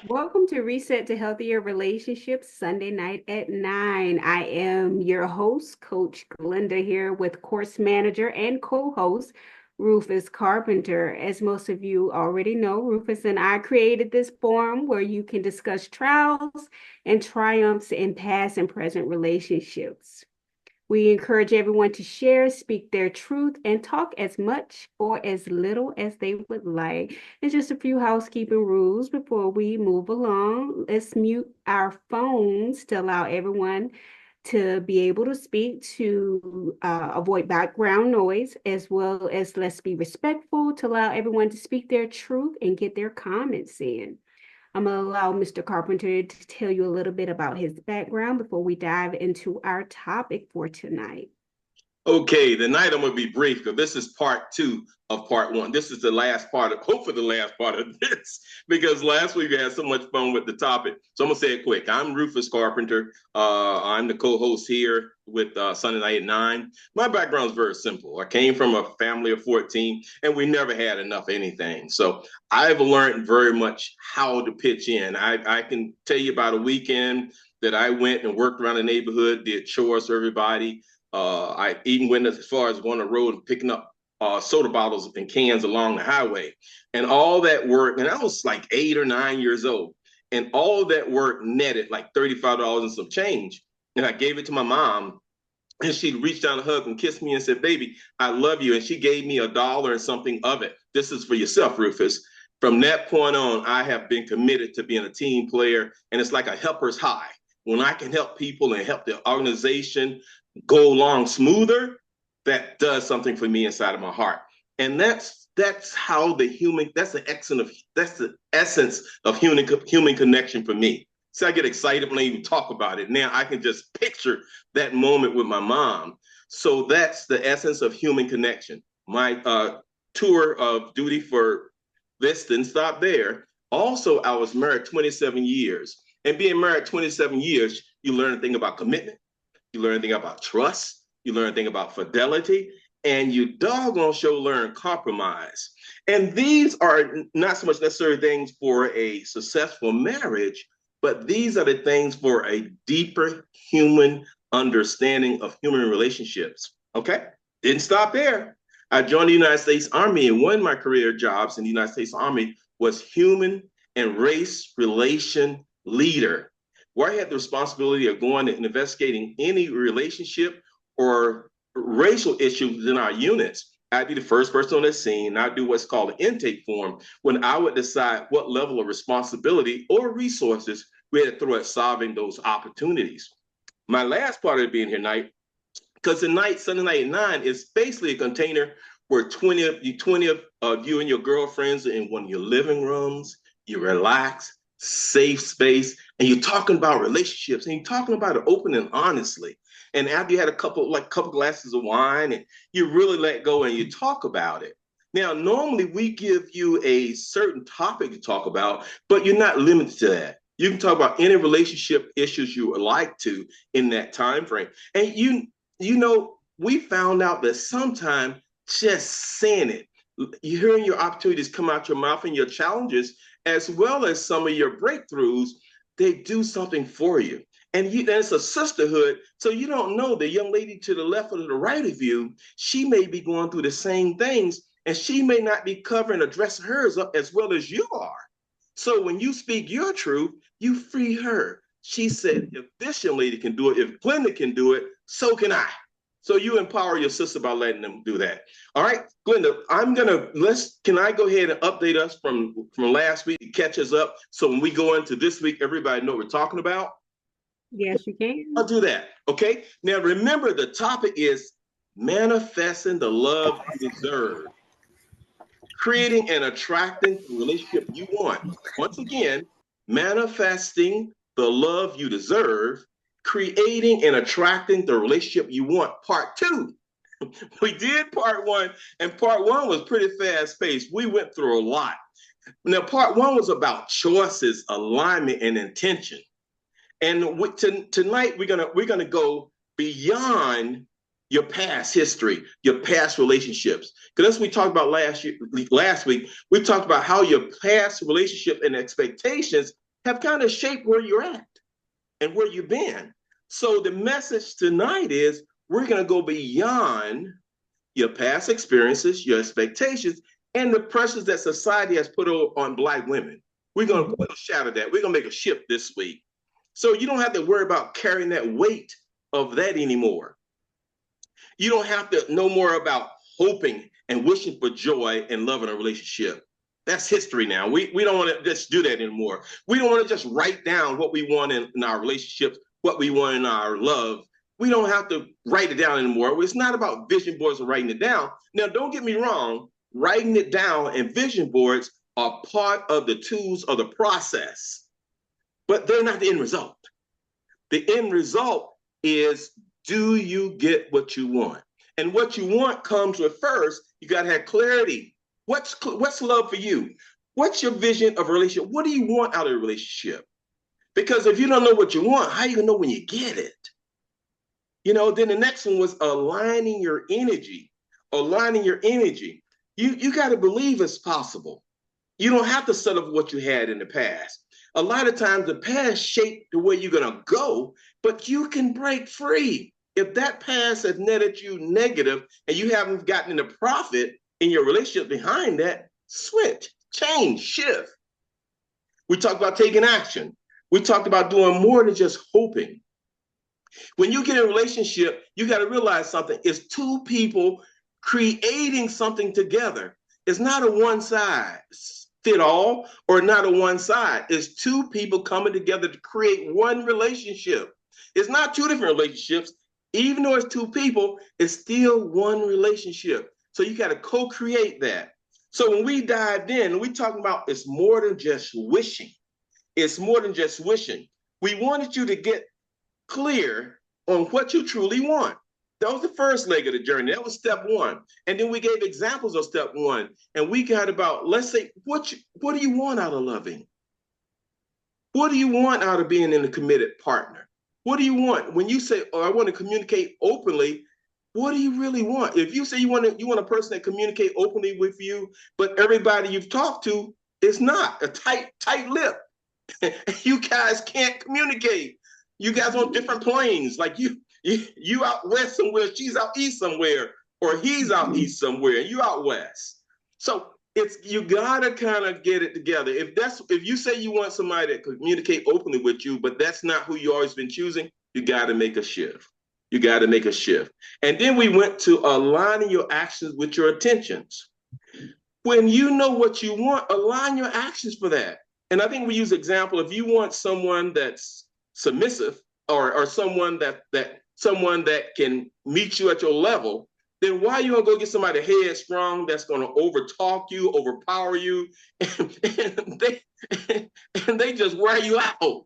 Welcome to Reset to Healthier Relationships Sunday night at 9. I am your host, Coach Glenda, here with course manager and co-host Rufus Carpenter. As most of you already know, Rufus and I created this forum where you can discuss trials and triumphs in past and present relationships. We encourage everyone to share, speak their truth, and talk as much or as little as they would like. And just a few housekeeping rules before we move along. Let's mute our phones to allow everyone to be able to speak, to avoid background noise, as well as let's be respectful to allow everyone to speak their truth and get their comments in. I'm going to allow Mr. Carpenter to tell you a little bit about his background before we dive into our topic for tonight. Okay, tonight I'm going to be brief because this is part two of part one. This is the last part of, hopefully the last part of this, because last week we had so much fun with the topic. So I'm going to say it quick. I'm Rufus Carpenter. I'm the co-host here with Sunday Night at 9. My background is very simple. I came from a family of 14 and we never had enough of anything. So I've learned very much how to pitch in. I can tell you about a weekend that I went and worked around the neighborhood, did chores for everybody. I even went as far as going on the road and picking up soda bottles and cans along the highway. And all that work, and I was like 8 or 9 years old, and all that work netted like $35 and some change. And I gave it to my mom, and she reached down a hug and kissed me and said, "Baby, I love you." And she gave me $1 and something of it. "This is for yourself, Rufus." From that point on, I have been committed to being a team player, and it's like a helper's high. When I can help people and help the organization go along smoother, that does something for me inside of my heart. And that's how that's the essence of human connection for me. So I get excited when I even talk about it. Now I can just picture that moment with my mom. So that's the essence of human connection. My tour of duty for this didn't stop there. Also, I was married 27 years. And being married 27 years, you learn a thing about commitment. You learn anything about trust. You learn anything about fidelity. And you doggone sure learn compromise. And these are not so much necessary things for a successful marriage, but these are the things for a deeper human understanding of human relationships. Okay? Didn't stop there. I joined the United States Army, and one of my career jobs in the United States Army was human and race relation leader, where I had the responsibility of going and investigating any relationship or racial issues within our units. I'd be the first person on the scene. I'd do what's called an intake form when I would decide what level of responsibility or resources we had to throw at solving those opportunities. My last part of being here tonight, because tonight, Sunday Night at 9, is basically a container where 20 of you and your girlfriends are in one of your living rooms, you relax, safe space, and you're talking about relationships, and you're talking about it open and honestly. And after you had a couple glasses of wine, and you really let go and you talk about it. Now, normally we give you a certain topic to talk about, but you're not limited to that. You can talk about any relationship issues you would like to in that time frame. And we found out that sometimes just saying it, you hearing your opportunities come out your mouth and your challenges, as well as some of your breakthroughs, they do something for you. And it's a sisterhood. So you don't know the young lady to the left or to the right of you, she may be going through the same things, and she may not be covering or dressing hers up as well as you are. So when you speak your truth, you free her. She said, if this young lady can do it, if Glenda can do it, so can I. So you empower your sister by letting them do that. All right, Glenda, can I go ahead and update us from last week, catch us up, so when we go into this week, everybody know what we're talking about? Yes, you can. I'll do that. Okay. Now remember, the topic is manifesting the love you deserve, creating and attracting the relationship you want. Once again, manifesting the love you deserve, creating and attracting the relationship you want. Part two. We did part one, and part one was pretty fast paced. We went through a lot. Now, part one was about choices, alignment, and intention. And tonight we're gonna go beyond your past history, your past relationships. Because as we talked about last week, we talked about how your past relationship and expectations have kind of shaped where you're at and where you've been. So the message tonight is we're going to go beyond your past experiences, your expectations, and the pressures that society has put on Black women. We're going to shatter that. We're going to make a shift this week. So you don't have to worry about carrying that weight of that anymore. You don't have to know more about hoping and wishing for joy and love in a relationship. That's history now. We don't want to just do that anymore. We don't want to just write down what we want in our relationships, what we want in our love. We don't have to write it down anymore. It's not about vision boards or writing it down. Now, don't get me wrong. Writing it down and vision boards are part of the tools of the process, but they're not the end result. The end result is, do you get what you want? And what you want comes with first, you got to have clarity. What's love for you? What's your vision of a relationship? What do you want out of a relationship? Because if you don't know what you want, how are you going to know when you get it? Then the next one was aligning your energy. Aligning your energy. You got to believe it's possible. You don't have to settle for what you had in the past. A lot of times the past shaped the way you're going to go, but you can break free. If that past has netted you negative and you haven't gotten the profit in your relationship behind that, switch, change, shift. We talked about taking action. We talked about doing more than just hoping. When you get in a relationship, you got to realize something. It's two people creating something together. It's not a one size fit all or not a one side. It's two people coming together to create one relationship. It's not two different relationships. Even though it's two people, it's still one relationship. So you got to co-create that. So when we dived in, we talking about it's more than just wishing. It's more than just wishing. We wanted you to get clear on what you truly want. That was the first leg of the journey. That was step one. And then we gave examples of step one. And we got about, let's say, what do you want out of loving? What do you want out of being in a committed partner? What do you want? When you say, oh, I want to communicate openly, what do you really want? If you say you want a person that communicate openly with you, but everybody you've talked to is not a tight lip. You guys can't communicate. You guys on different planes. Like you out west somewhere, she's out east somewhere, or he's out east somewhere, and you out west. So you gotta kind of get it together. If you say you want somebody that communicate openly with you, but that's not who you always been choosing, you gotta make a shift. You gotta make a shift. And then we went to aligning your actions with your intentions. When you know what you want, align your actions for that. And I think we use example, if you want someone that's submissive or someone that can meet you at your level, then why are you gonna go get somebody headstrong that's gonna overtalk you, overpower you, and they just wear you out?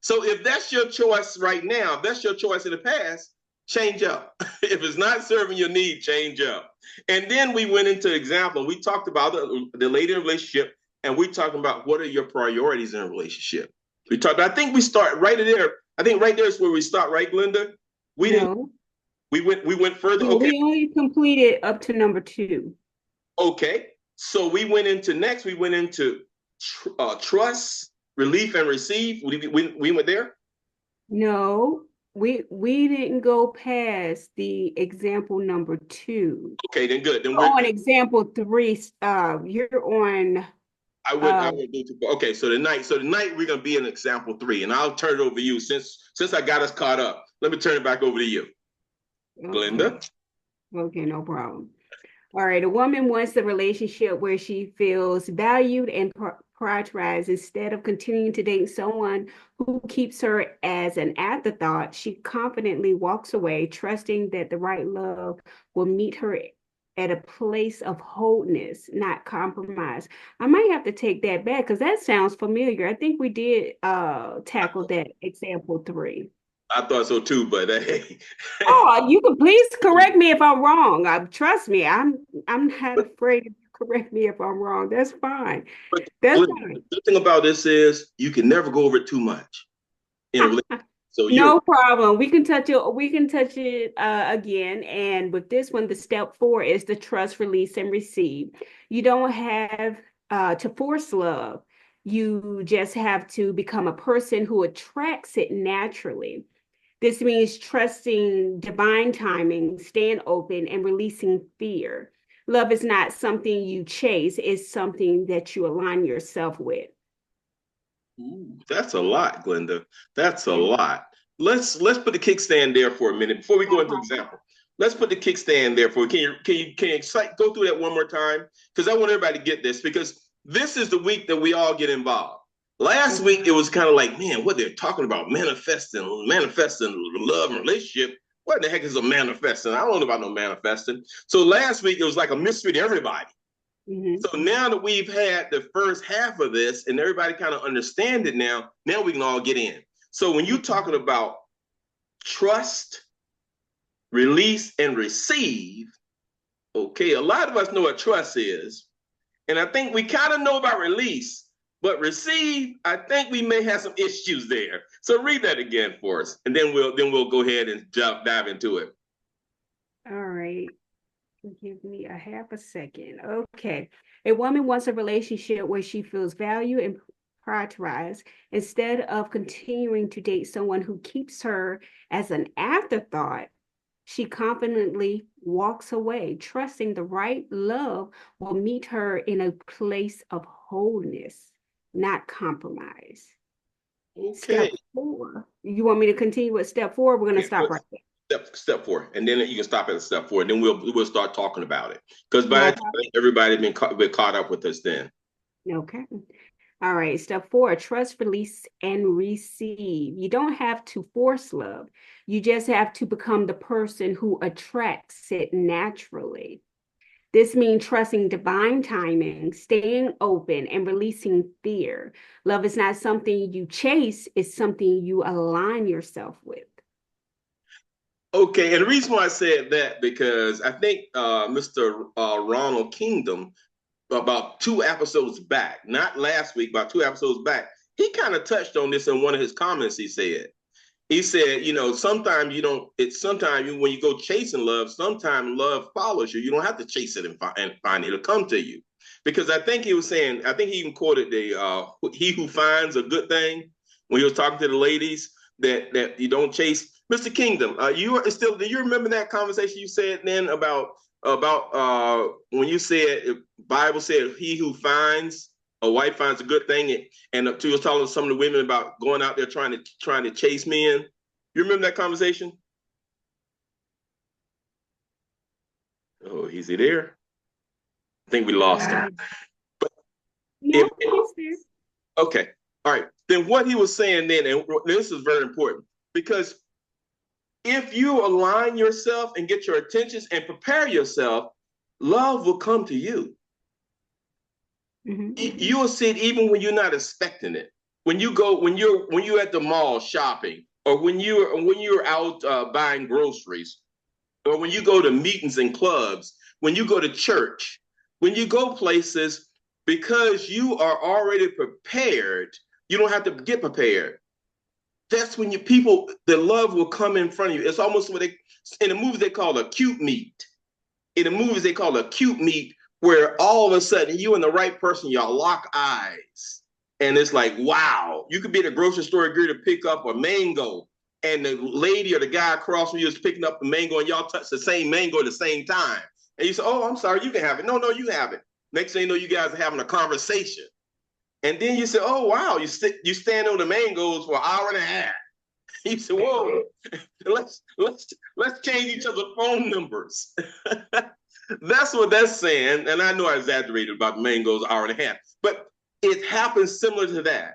So if that's your choice right now, if that's your choice in the past, change up. If it's not serving your need, change up. And then we went into example. We talked about the lady in relationship, and we talked about what are your priorities in a relationship. I think we start right there. I think right there is where we start, right, Glenda? We went further. No, okay. we only completed up to number 2. Okay. So we went into trust, relief, and receive. We went there? No, we didn't go past the example number 2. Okay, then good. Then we're on example 3. You're on. I would do too far. Okay, so tonight we're gonna be in example 3, and I'll turn it over to you since I got us caught up. Let me turn it back over to you, Glenda. Okay, no problem. All right, a woman wants a relationship where she feels valued and prioritized. Instead of continuing to date someone who keeps her as an afterthought, she confidently walks away, trusting that the right love will meet her at a place of wholeness, not compromise. I might have to take that back because that sounds familiar. I think we did tackle that example 3. I thought so too, but hey. Oh, you can please correct me if I'm wrong. Trust me, I'm not afraid to correct me if I'm wrong. That's fine. That's fine. The thing about this is you can never go over it too much. So no problem. We can touch it. We can touch it again. And with this one, the step 4 is the trust, release, and receive. You don't have to force love. You just have to become a person who attracts it naturally. This means trusting divine timing, staying open, and releasing fear. Love is not something you chase, it's something that you align yourself with. Ooh, that's a lot, Glenda. That's a lot. Let's put the kickstand there for a minute before we go into example. Let's put the kickstand there for. Can you go through that one more time? Because I want everybody to get this, because this is the week that we all get involved. Last week it was kind of like, man, what they're talking about, manifesting love and relationship. What the heck is a manifesting? I don't know about no manifesting. So last week it was like a mystery to everybody. Mm-hmm. So now that we've had the first half of this and everybody kind of understand it now we can all get in. So when you're talking about trust, release, and receive, okay, a lot of us know what trust is. And I think we kind of know about release, but receive, I think we may have some issues there. So read that again for us, and then we'll go ahead and dive into it. All right. Give me a half a second. Okay. A woman wants a relationship where she feels valued and prioritized instead of continuing to date someone who keeps her as an afterthought. She confidently walks away, trusting the right love will meet her in a place of wholeness, not compromise. Okay. Step 4. You want me to continue with step 4? We're going to stop right there. Step 4, and then you can stop at step 4, and then we'll start talking about it, because by that time everybody's been caught up with us then. Okay. All right. Step 4, trust, release, and receive. You don't have to force love. You just have to become the person who attracts it naturally. This means trusting divine timing, staying open, and releasing fear. Love is not something you chase, it's something you align yourself with. Okay, and the reason why I said that, because I think Mr. Ronald Kingdom, about 2 episodes back, not last week, about 2 episodes back, he kind of touched on this in one of his comments. He said, sometimes you don't, when you go chasing love, sometimes love follows you. You don't have to chase it and find it. It'll come to you. Because I think he was saying, I think he even quoted he who finds a good thing, when he was talking to the ladies, that you don't chase. Mr. Kingdom, do you remember that conversation you said then about when you said, Bible said, he who finds a wife finds a good thing, and you was telling some of the women about going out there trying to chase men. You remember that conversation? Oh, is he there? I think we lost him. But okay, all right. Then what he was saying then, and this is very important, because if you align yourself and get your attentions and prepare yourself, love will come to you. Mm-hmm. You will see it even when you're not expecting it. When you're at the mall shopping, or when you're out buying groceries, or when you go to meetings and clubs, when you go to church, when you go places, because you are already prepared, you don't have to get prepared. That's when the love will come in front of you. It's almost what in the movies they call a cute meet. In the movies they call a cute meet, where all of a sudden you and the right person, y'all lock eyes. And it's like, wow, you could be at a grocery store, agree to pick up a mango, and the lady or the guy across from you is picking up the mango, and y'all touch the same mango at the same time. And you say, oh, I'm sorry, you can have it. No, you have it. Next thing you know, you guys are having a conversation. And then you say, oh, wow, you stand on the mangoes for an hour and a half. You say, whoa, let's change each other's phone numbers. That's what that's saying. And I know I exaggerated about the mangoes hour and a half, but it happens similar to that.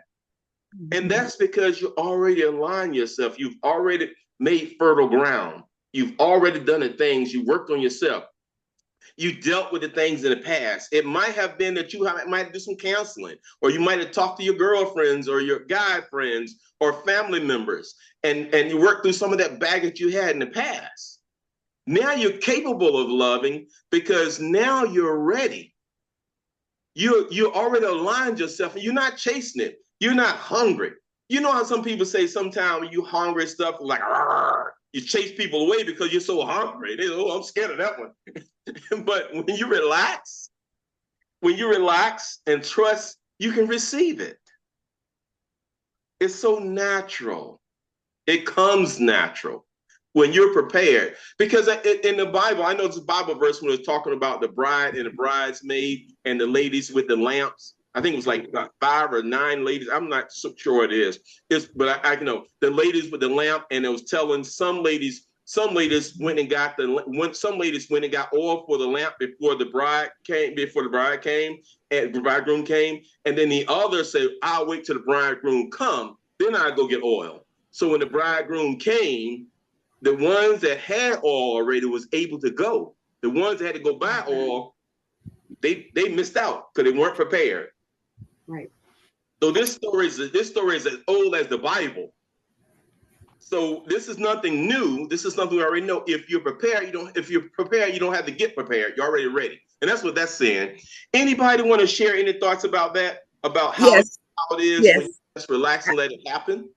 And that's because you already aligned yourself. You've already made fertile ground. You've already done the things. You worked on yourself. You dealt with the things in the past. It might have been that you might do some counseling, or you might have talked to your girlfriends or your guy friends or family members, and you worked through some of that baggage you had in the past. Now you're capable of loving, because now you're ready. You already aligned yourself, and you're not chasing it. You're not hungry. You know how some people say sometimes when you hungry stuff, like, you chase people away because you're so hungry. They say, oh, I'm scared of that one. But when you relax and trust you can receive it. It's so natural. It comes natural when you're prepared. Because in the Bible, I know it's a Bible verse when it's talking about the bride and the bridesmaid and the ladies with the lamps. I think it was like 5 or 9 ladies. I'm not so sure it is. But I know the ladies with the lamp, and it was telling some ladies. Some ladies went and got some ladies went and got oil for the lamp before the bride came. Before the bride came, and the bridegroom came, and then the others said, "I'll wait till the bridegroom come, then I go get oil." So when the bridegroom came, the ones that had oil already was able to go. The ones that had to go buy oil, they missed out because they weren't prepared. Right. So this story is as old as the Bible. So this is nothing new. This is something we already know. If you're prepared, you don't. If you're prepared, you don't have to get prepared. You're already ready, and that's what that's saying. Anybody want to share any thoughts about that? About how, Yes, how it is when you yes, just relax and let it happen?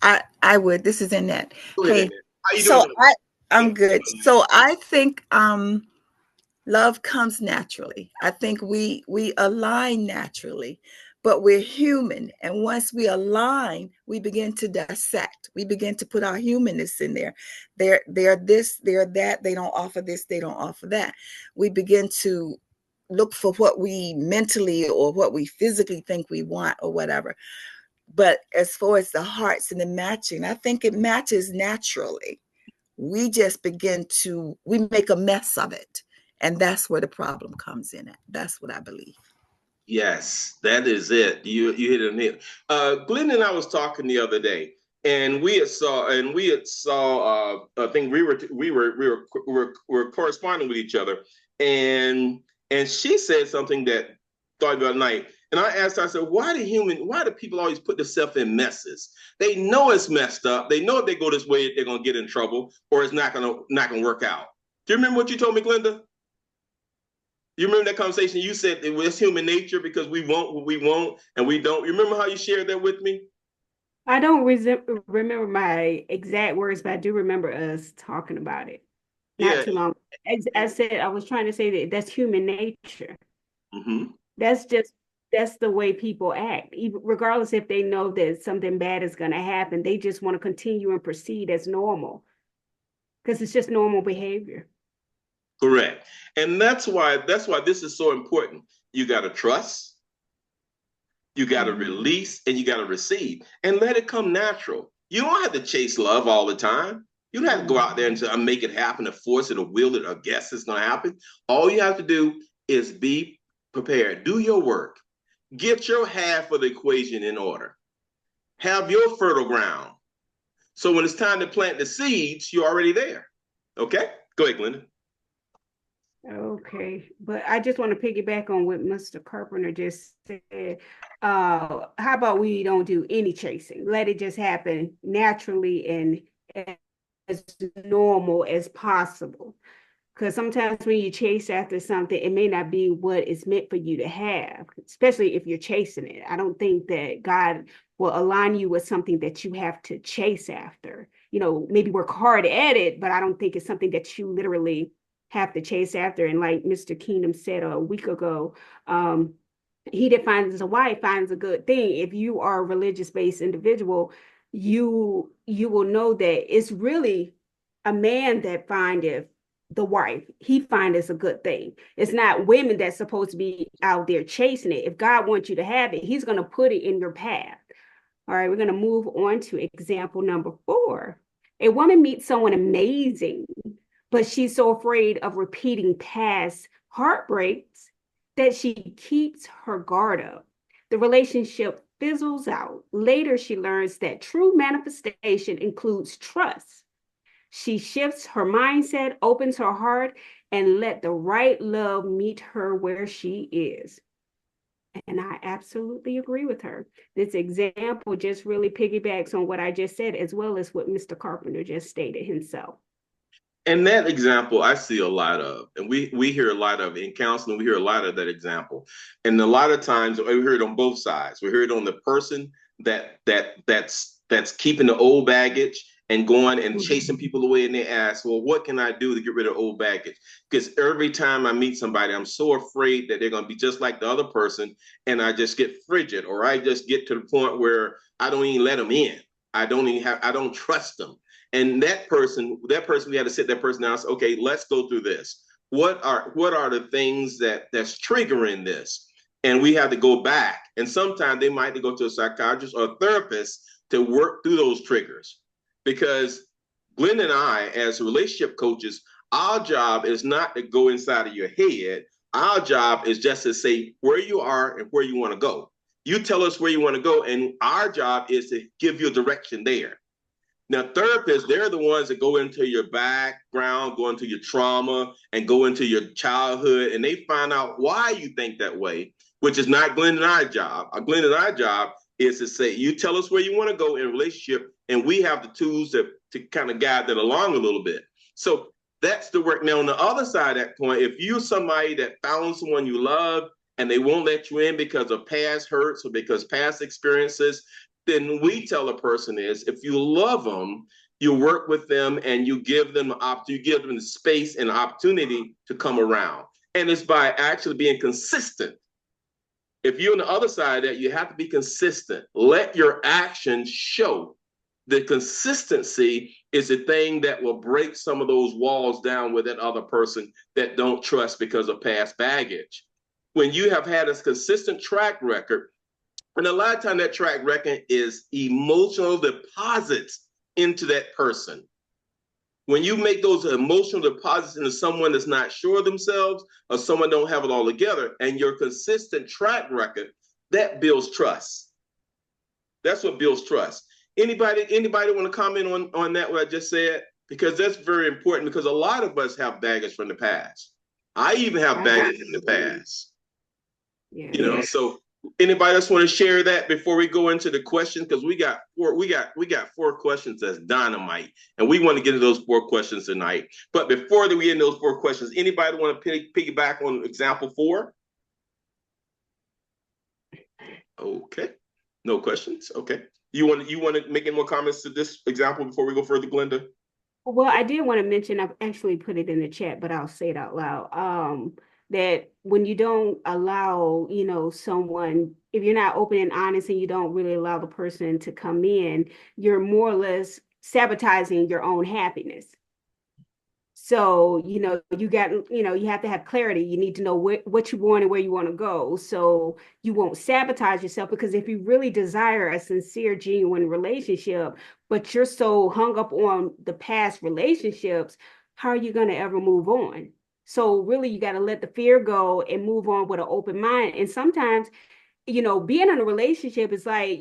I would. This is Annette. Go ahead, Hey, Annette. How you so doing? I'm good. So I think love comes naturally. I think we align naturally, but we're human, and once we align, we begin to dissect. We begin to put our humanness in there. They're this, they're that. They don't offer this, they don't offer that. We begin to look for what we mentally or what we physically think we want or whatever. But as far as the hearts and the matching, I think it matches naturally. We just we make a mess of it. And that's where the problem comes in at. That's what I believe. Yes, that is it. You hit it on the head. Glenn and I was talking the other day, and we had saw. I think we were corresponding with each other, and she said something that thought about night. And I asked her, I said, why do people always put themselves in messes? They know it's messed up. They know if they go this way, they're gonna get in trouble, or it's not gonna work out. Do you remember what you told me, Glenda? You remember that conversation? You said it's human nature because we want what we want and we don't. You remember how you shared that with me? I don't remember my exact words, but I do remember us talking about it not Yeah. too long. As I said, I was trying to say that that's human nature. Mm-hmm. That's just that's the way people act. Even regardless if they know that something bad is going to happen, they just want to continue and proceed as normal because it's just normal behavior. Correct. And that's why this is so important. You got to trust, you got to release, and you got to receive, and let it come natural. You don't have to chase love all the time. You don't have to go out there and make it happen, or force it, or will it, or guess it's going to happen. All you have to do is be prepared. Do your work. Get your half of the equation in order. Have your fertile ground. So when it's time to plant the seeds, you're already there. Okay? Go ahead, Glenda. Okay, but I just want to piggyback on what Mr. Carpenter just said. How about we don't do any chasing? Let it just happen naturally and as normal as possible. Because sometimes when you chase after something, it may not be what is meant for you to have, especially if you're chasing it. I don't think that God will align you with something that you have to chase after. Maybe work hard at it, but I don't think it's something that you literally have to chase after. And like Mr. Kingdom said a week ago, he that finds a wife finds a good thing. If you are a religious-based individual, you will know that it's really a man that findeth the wife. He findeth a good thing. It's not women that's supposed to be out there chasing it. If God wants you to have it, he's going to put it in your path. All right, we're going to move on to example number 4. A woman meets someone amazing, but she's so afraid of repeating past heartbreaks that she keeps her guard up. The relationship fizzles out. Later, she learns that true manifestation includes trust. She shifts her mindset, opens her heart, and let the right love meet her where she is. And I absolutely agree with her. This example just really piggybacks on what I just said, as well as what Mr. Carpenter just stated himself. And that example I see a lot of, and we hear a lot of in counseling. We hear a lot of that example, and a lot of times we hear it on both sides. We hear it on the person that's keeping the old baggage, and going and chasing people away, and they ask, well, what can I do to get rid of old baggage? Because every time I meet somebody, I'm so afraid that they're going to be just like the other person, and I just get frigid, or I just get to the point where I don't even let them in. I don't trust them. And that person, we had to sit that person down and say, okay, let's go through this. What are the things that's triggering this? And we have to go back. And sometimes they might have to go to a psychiatrist or a therapist to work through those triggers. Because Glenn and I, as relationship coaches, our job is not to go inside of your head. Our job is just to say where you are and where you want to go. You tell us where you want to go, and our job is to give you a direction there. Now, therapists, they're the ones that go into your background, go into your trauma, and go into your childhood, and they find out why you think that way, which is not Glenn and I's job. Glenn and I's job is to say, you tell us where you want to go in a relationship, and we have the tools to kind of guide that along a little bit. So that's the work. Now, on the other side of that point, if you're somebody that found someone you love and they won't let you in because of past hurts or because past experiences, then we tell a person is, if you love them, you work with them and you give them the space and opportunity to come around. And it's by actually being consistent. If you're on the other side of that, you have to be consistent. Let your actions show. The consistency is the thing that will break some of those walls down with that other person that don't trust because of past baggage. When you have had a consistent track record, and a lot of time that track record is emotional deposits into that person. When you make those emotional deposits into someone that's not sure of themselves or someone don't have it all together, and your consistent track record, that builds trust. That's what builds trust. Anybody want to comment on that, what I just said? Because that's very important, because a lot of us have baggage from the past. I even have baggage in the past. Yeah. So anybody else want to share that before we go into the questions? Because we got four questions that's dynamite, and we want to get into those 4 questions tonight. But before we get into those 4 questions, anybody want to piggyback on example 4? Okay, no questions. Okay, you want to make any more comments to this example before we go further, Glenda? Well, I did want to mention, I've actually put it in the chat, but I'll say it out loud. That when you don't allow, someone, if you're not open and honest and you don't really allow the person to come in, you're more or less sabotaging your own happiness. So, you have to have clarity. You need to know what you want and where you want to go. So you won't sabotage yourself, because if you really desire a sincere, genuine relationship, but you're so hung up on the past relationships, how are you going to ever move on? So really, you got to let the fear go and move on with an open mind. And sometimes, being in a relationship is like,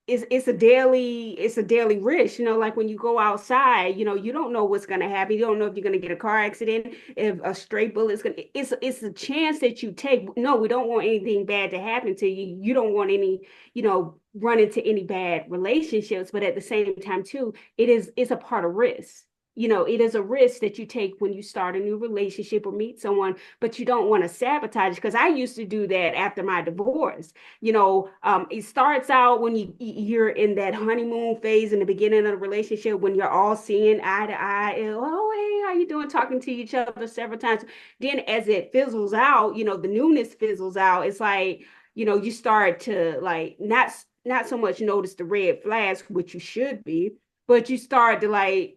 it's a daily risk, like when you go outside, you don't know what's going to happen. You don't know if you're going to get a car accident, if a stray bullet's going to, it's a chance that you take. No, we don't want anything bad to happen to you. You don't want any, run into any bad relationships, but at the same time too, it's a part of risk. It is a risk that you take when you start a new relationship or meet someone, but you don't want to sabotage. Because I used to do that after my divorce. It starts out when you're in that honeymoon phase in the beginning of the relationship, when you're all seeing eye to eye. And, oh, hey, how you doing? Talking to each other several times. Then as it fizzles out, the newness fizzles out. It's like, you start to like not so much notice the red flags, which you should be, but you start to like,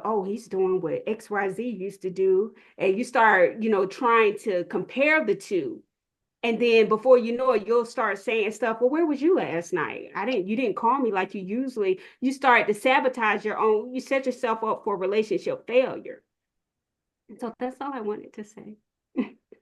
oh, he's doing what XYZ used to do. And you start, trying to compare the two. And then before you know it, you'll start saying stuff. Well, where was you last night? You didn't call me like you usually. You start to sabotage you set yourself up for relationship failure. And so that's all I wanted to say.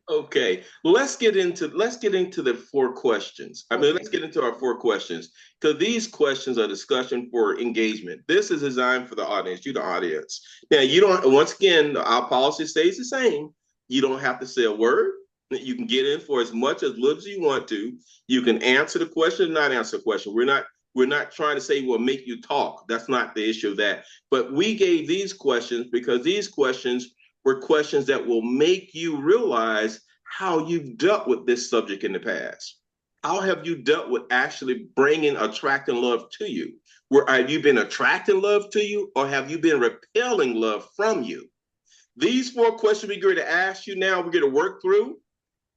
Okay, let's get into the 4 questions. Let's get into our 4 questions, because these questions are discussion for engagement. This is designed for the audience, you the audience. Now, you don't, once again, our policy stays the same. You don't have to say a word. You can get in for as much as little as you want to. You can answer the question, not answer the question. We're not trying to say, well, make you talk. That's not the issue of that. But we gave these questions because these questions were questions that will make you realize how you've dealt with this subject in the past. How have you dealt with actually attracting love to you? Have you been attracting love to you, or have you been repelling love from you? These 4 questions we're going to ask you now, we're going to work through.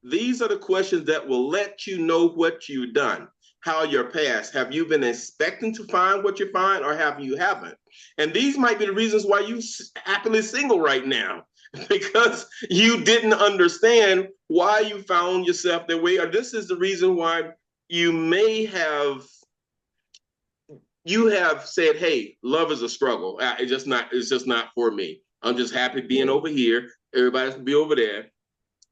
These are the questions that will let you know what you've done, how your past. Have you been expecting to find what you find, or have you haven't? And these might be the reasons why you happily single right now, because you didn't understand why you found yourself that way, or this is the reason why you may have said, hey, love is a struggle. It's just not for me. I'm just happy being over here. Everybody's be over there.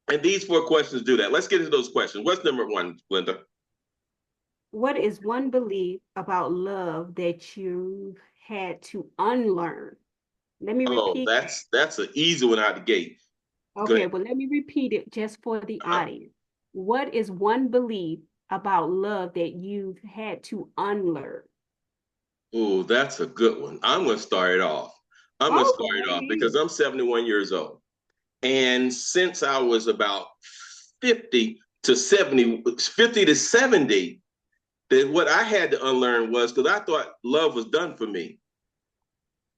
And these 4 questions do that. Let's get into those questions. What's number 1, Linda? What is one belief about love that you had to unlearn? Let me repeat. That's an easy one out the gate. Okay, well, let me repeat it just for the audience. What is one belief about love that you've had to unlearn? Oh, that's a good one. I'm going to start it off. Because I'm 71 years old. And since I was about 50 to 70, that what I had to unlearn was, because I thought love was done for me.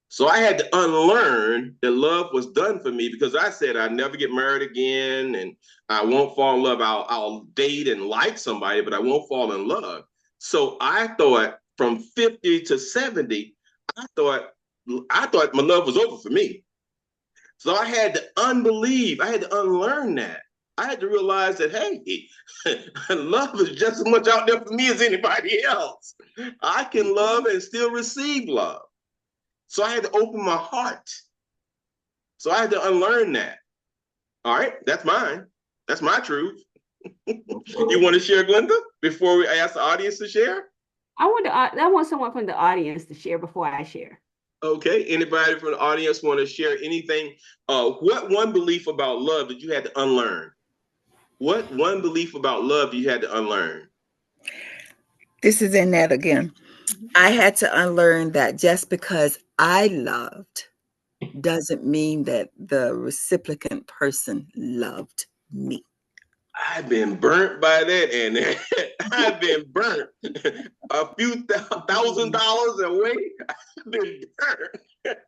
So I had to unlearn that love was done for me, because I said I'd never get married again and I won't fall in love. I'll date and like somebody, but I won't fall in love. So I thought from 50 to 70, I thought my love was over for me. So I had to unlearn that. I had to realize that, hey, love is just as much out there for me as anybody else. I can love and still receive love. So I had to open my heart. So I had to unlearn that. All right, that's mine. That's my truth. You want to share, Glenda, before we ask the audience to share? I want someone from the audience to share before I share. Okay, anybody from the audience want to share anything? What one belief about love that you had to unlearn? What one belief about love you had to unlearn? This is Annette again. I had to unlearn that just because I loved doesn't mean that the recipient person loved me. I've been burnt by that, and I've been burnt a few $1,000 away. I've been burnt.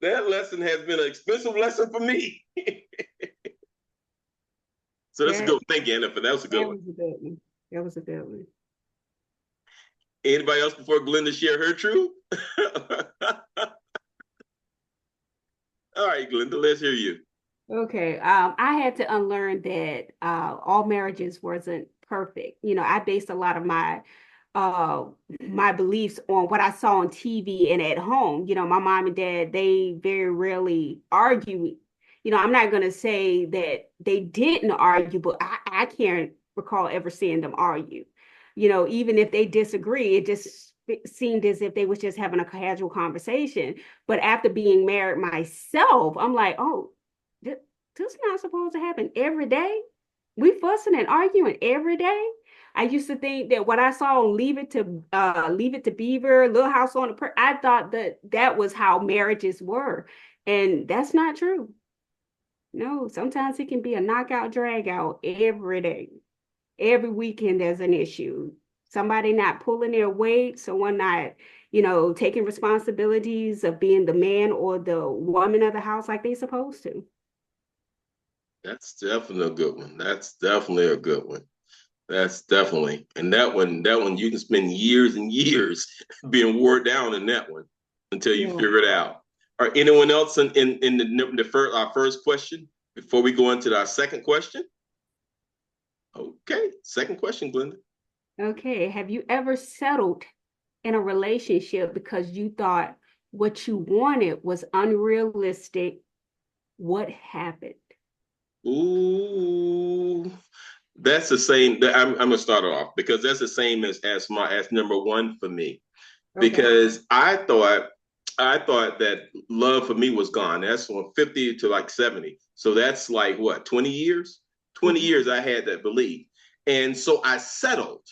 That lesson has been an expensive lesson for me. So that's a good one. Thank you, Anna, for that. Was a good one. That was a good one. Anybody else before Glenda share her truth? All right, Glenda, let's hear you. Okay. I had to unlearn that all marriages wasn't perfect. You know, I based a lot of my beliefs on what I saw on TV and at home. You know, my mom and dad, they very rarely argue. You know, I'm not gonna say that they didn't argue, but I can't recall ever seeing them argue. You know, even if they disagree, it just seemed as if they was just having a casual conversation. But after being married myself, I'm like, oh, this is not supposed to happen every day. We fussing and arguing every day. I used to think that what I saw on Leave It to Beaver, Little House on the Prairie, I thought that was how marriages were, and that's not true. No, sometimes it can be a knockout, drag out every day. Every weekend there's an issue. Somebody not pulling their weight, someone not, taking responsibilities of being the man or the woman of the house like they supposed to. That's definitely a good one. That's definitely a good one. That's definitely. And that one you can spend years and years being wore down in that one until you figure it out. Or anyone else in our first question before we go into our second question? Okay, second question, Glenda. Okay, have you ever settled in a relationship because you thought what you wanted was unrealistic? What happened? Ooh, that's the same. I'm gonna start off because that's the same as number 1 for me. Okay. Because I thought that love for me was gone. That's from 50 to like 70. So that's like what, 20 years? 20 years I had that belief. And so I settled.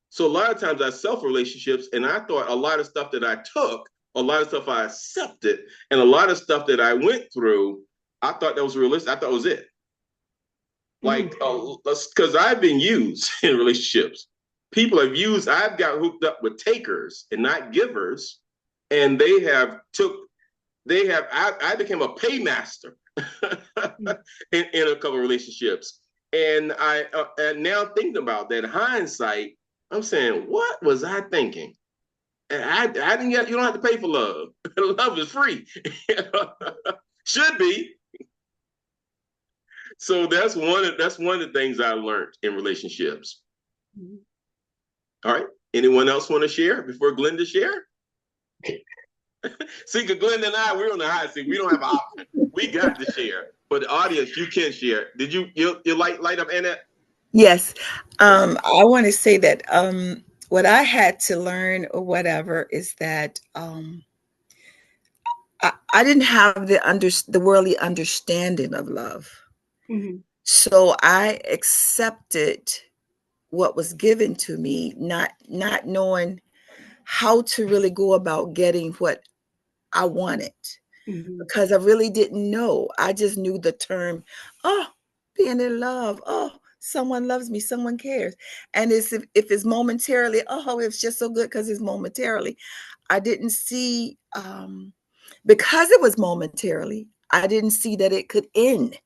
So a lot of times I relationships, and I thought a lot of stuff that I took, a lot of stuff I accepted, and a lot of stuff that I went through, I thought that was realistic. I thought it was it. Like, because I've been used in relationships. People have used, I've got hooked up with takers and not givers. And I became a paymaster in a couple of relationships. And and now thinking about that, in hindsight, I'm saying, what was I thinking? And I didn't get, you don't have to pay for love. Love is free. Should be. So that's one of the things I learned in relationships. All right. Anyone else want to share before Glenda share? See, because Glenda and I, we're on the hot seat. We don't have an option. We got to share. But the audience, you can share. Did you light up, Annette? Yes. I want to say that what I had to learn or whatever is that I didn't have the worldly understanding of love. So I accepted what was given to me, not knowing how to really go about getting what I wanted, because I really didn't know. I just knew the term, oh, being in love. Oh, someone loves me, someone cares. And if it's momentarily, oh, it's just so good because it's momentarily. I didn't see, because it was momentarily, I didn't see that it could end.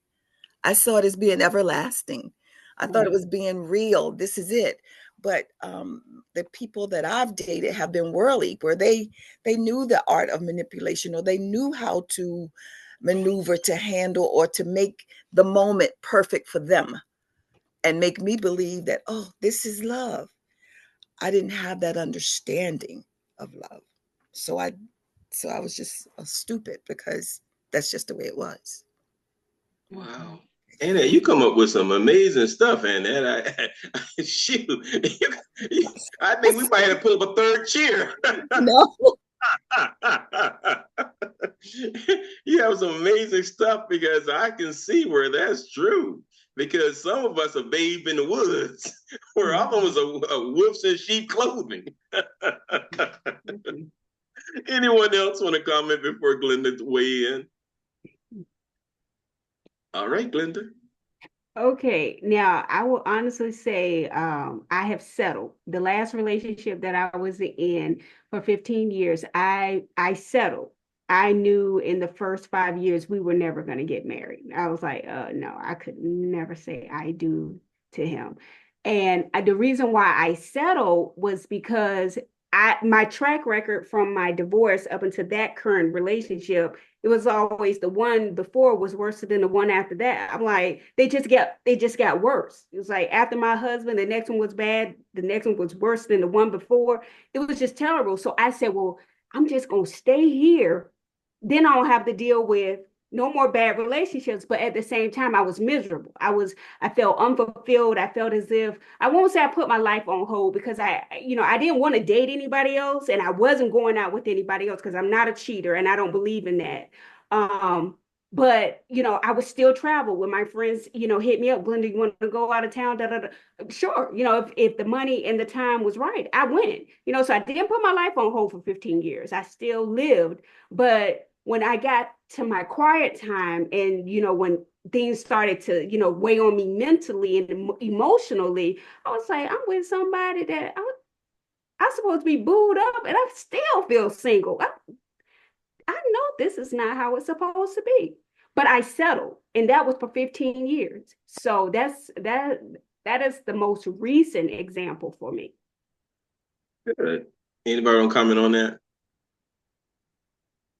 I saw it as being everlasting. I thought it was being real. This is it. But the people that I've dated have been worldly, where they knew the art of manipulation, or they knew how to maneuver to handle or to make the moment perfect for them and make me believe that, oh, this is love. I didn't have that understanding of love. So I was just stupid, because that's just the way it was. Wow. Anna, you come up with some amazing stuff, Anna. Shoot. I think we might have put up a third chair. No. You have some amazing stuff, because I can see where that's true. Because some of us are babe in the woods, where all of us are wolves in sheep clothing. Anyone else want to comment before Glenda weigh in? All right, Glenda. Okay, now I will honestly say I have settled. The last relationship that I was in for 15 years, I settled. I knew in the first 5 years we were never going to get married. I was like, no, I could never say I do to him. And the reason why I settled was because my track record from my divorce up until that current relationship, it was always the one before was worse than the one after that. I'm like, they just got worse. It was like after my husband, the next one was bad, the next one was worse than the one before. It was just terrible. So I said, well, I'm just gonna stay here. Then I don't have to deal with no more bad relationships. But at the same time, I was miserable. I felt unfulfilled. I felt as if, I won't say I put my life on hold, because I didn't want to date anybody else, and I wasn't going out with anybody else, because I'm not a cheater and I don't believe in that. But I would still travel when my friends, hit me up. Glenda, you want to go out of town? Da, da, da. Sure. If the money and the time was right, I went. So I didn't put my life on hold for 15 years. I still lived. But when I got to my quiet time, and when things started to weigh on me mentally and emotionally, I was like, I'm with somebody that I'm supposed to be booed up, and I still feel single. I know this is not how it's supposed to be, but I settled, and that was for 15 years. So that is the most recent example for me. Good. Anybody want to comment on that?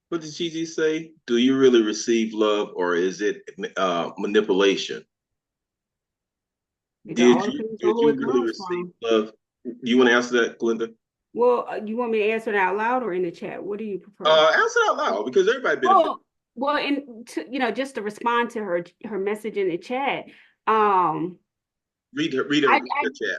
What did Gigi say? Do you really receive love, or is it manipulation? Did you really receive love? You want to answer that, Glenda? Well, you want me to answer it out loud or in the chat? What do you prefer? Answer out loud, because everybody benefits. Well, and just to respond to her message in the chat. Read her chat.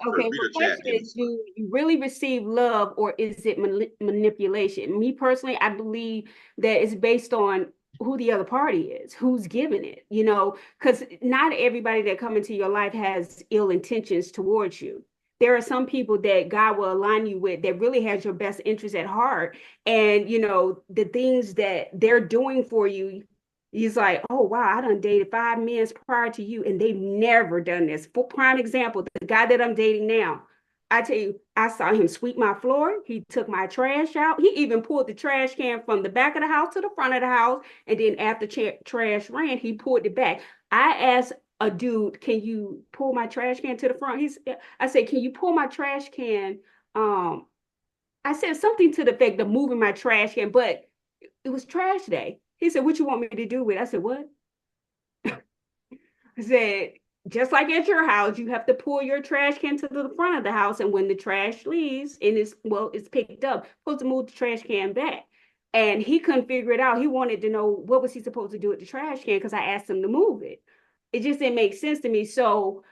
Okay, the question is, do you really receive love, or is it manipulation? Me personally, I believe that it's based on who the other party is, who's giving it, because not everybody that come into your life has ill intentions towards you. There are some people that God will align you with that really has your best interest at heart. And, the things that they're doing for you, He's like, oh wow, I done dated 5 men prior to you, and they've never done this. For prime example, the guy that I'm dating now, I tell you, I saw him sweep my floor. He took my trash out. He even pulled the trash can from the back of the house to the front of the house, and then after trash ran, he pulled it back. I asked a dude, "Can you pull my trash can to the front?" I said, "Can you pull my trash can?" Um, I said something to the effect of moving my trash can, but it was trash day. He said, "What you want me to do with it?" I said, "What?" I said, "Just like at your house, you have to pull your trash can to the front of the house. And when the trash leaves and it's picked up, supposed to move the trash can back." And he couldn't figure it out. He wanted to know what was he supposed to do with the trash can because I asked him to move it. It just didn't make sense to me. So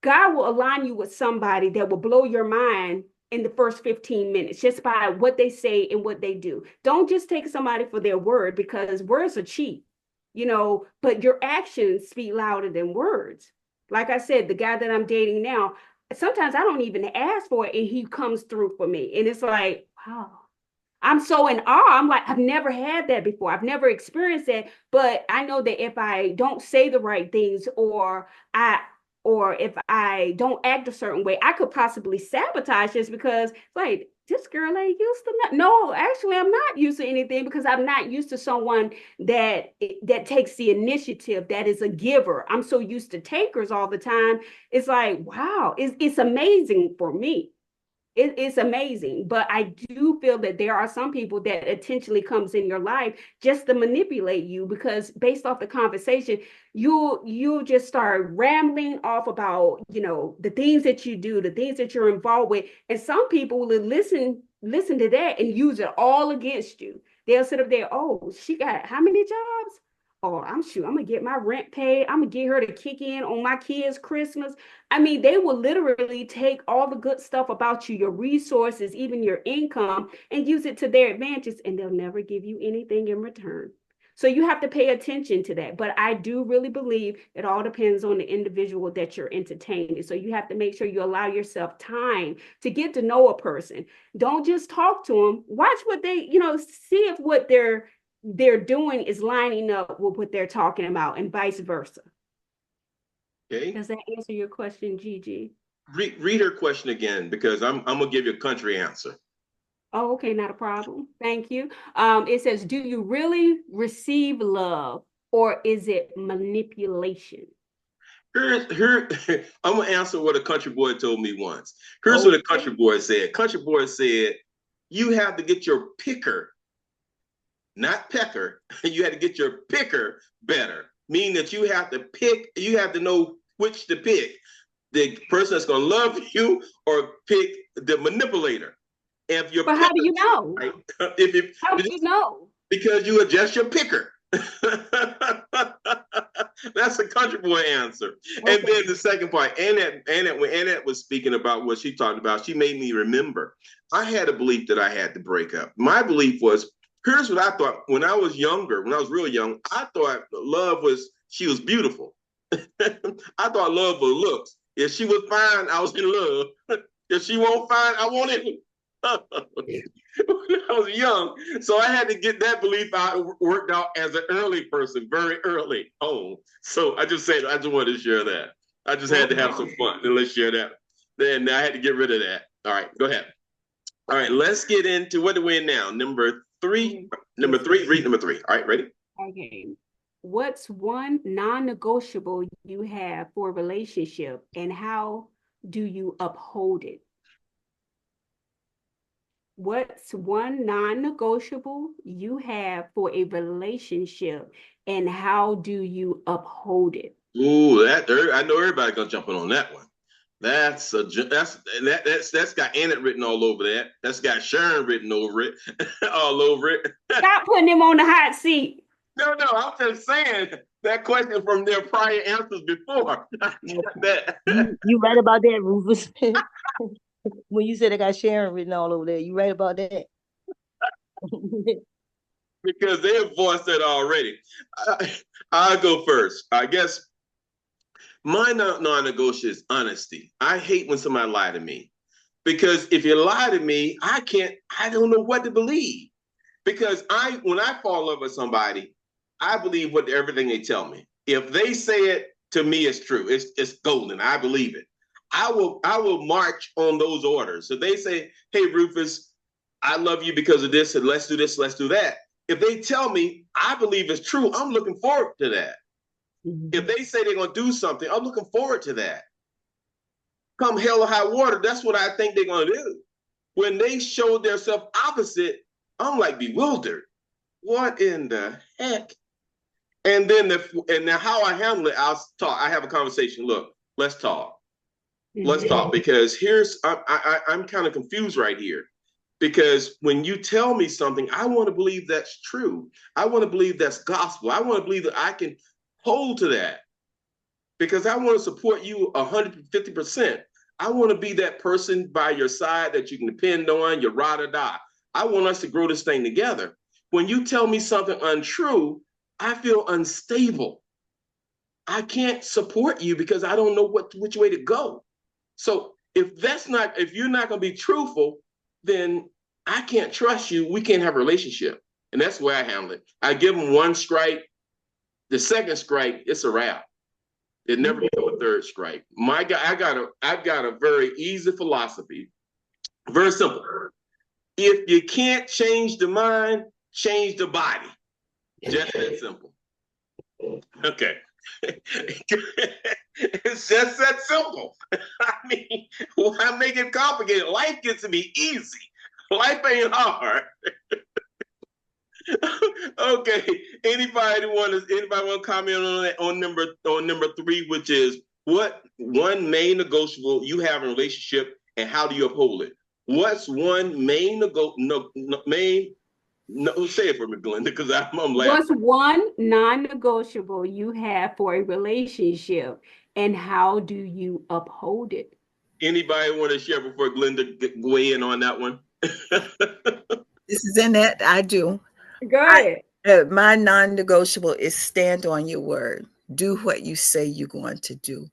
God will align you with somebody that will blow your mind in the first 15 minutes just by what they say and what they do. Don't just take somebody for their word because words are cheap, but your actions speak louder than words. Like I said, the guy that I'm dating now, sometimes I don't even ask for it and he comes through for me. And it's like, wow. I'm so in awe. I'm like, I've never had that before. I've never experienced that. But I know that if I don't say the right things or if I don't act a certain way, I could possibly sabotage this because like this girl ain't used to not. No, actually, I'm not used to anything because I'm not used to someone that takes the initiative, that is a giver. I'm so used to takers all the time. It's like, wow, it's amazing for me. It's amazing, but I do feel that there are some people that intentionally comes in your life just to manipulate you because based off the conversation, you'll just start rambling off about the things that you do, the things that you're involved with, and some people will listen to that and use it all against you. They'll sit up there, oh, she got how many jobs? Oh, I'm sure I'm gonna get my rent paid. I'm gonna get her to kick in on my kids' Christmas. I mean, they will literally take all the good stuff about you, your resources, even your income, and use it to their advantage, and they'll never give you anything in return. So you have to pay attention to that. But I do really believe it all depends on the individual that you're entertaining. So you have to make sure you allow yourself time to get to know a person. Don't just talk to them. Watch what see if what they're doing is lining up with what they're talking about, and vice versa. Okay. Does that answer your question, Gigi? Read her question again because I'm gonna give you a country answer. Oh, okay, not a problem. Thank you. It says, do you really receive love or is it manipulation? Here, I'm gonna answer what a country boy told me once. Here's what Okay. a country boy said. Country boy said, you have to get your picker, not pecker. You have to get your picker better. Meaning that you have to pick, you have to know which to pick. The person that's gonna love you or pick the manipulator. If you're But how do you know? right, if you How do you know? because you adjust your picker. That's a country boy answer. Okay. And then the second part, when Annette was speaking about what she talked about, she made me remember. I had a belief that I had to break up. My belief was, here's what I thought when I was younger, when I was real young, I thought love was, she was beautiful. I thought love was looks. If she was fine, I was in love. If she won't fine, I wanted when I was young. So I had to get that belief out, worked out as an early person, very early on. So I just wanted to share that. I just had to have some fun and let's share that. Then I had to get rid of that. All right, go ahead. All right, let's get into what are we in now? Number three, read number 3. All right, ready? Okay. What's one non-negotiable you have for a relationship and how do you uphold it? What's one non-negotiable you have for a relationship and how do you uphold it? Ooh, I know everybody's gonna jump in on that one. That's got Annette written all over that. That's got Sharon written over it, all over it. Stop putting him on the hot seat. No, I'm just saying that question from their prior answers before. You right about that, Rufus. When you said I got Sharon written all over there, you right about that. Because they have voiced that already. I'll go first. I guess my non-negotiable is honesty. I hate when somebody lie to me. Because if you lie to me, I don't know what to believe. Because when I fall in love with somebody, I believe what everything they tell me. If they say it to me, it's true. It's golden. I believe it. I will march on those orders. So they say, hey, Rufus, I love you because of this, and let's do this, let's do that. If they tell me I believe it's true, I'm looking forward to that. Mm-hmm. If they say they're going to do something, I'm looking forward to that. Come hell or high water, that's what I think they're going to do. When they show themselves opposite, I'm like bewildered. What in the heck? And then now how I handle it, I'll talk. I have a conversation. Look, let's talk. Let's talk, because I'm kind of confused right here. Because when you tell me something, I want to believe that's true. I want to believe that's gospel. I want to believe that I can hold to that, because I want to support you 150%. I want to be that person by your side that you can depend on, your ride or die. I want us to grow this thing together. When you tell me something untrue, I feel unstable. I can't support you because I don't know which way to go. So if you're not going to be truthful, then I can't trust you. We can't have a relationship. And that's the way I handle it. I give them one strike. The second strike, it's a wrap. It never becomes a third strike. My God, I've got a very easy philosophy. Very simple. If you can't change the mind, change the body. Just that simple. Okay. It's just that simple. I mean, why make it complicated? Life gets to be easy. Life ain't hard. Okay. Anybody want to comment on that, on number 3, which is what one main negotiable you have in a relationship and how do you uphold it? What's one main say it for me, Glenda, because I'm laughing. What's one non-negotiable you have for a relationship, and how do you uphold it? Anybody want to share before Glenda weigh in on that one? This is in that I do. Go ahead. My non-negotiable is stand on your word. Do what you say you're going to do.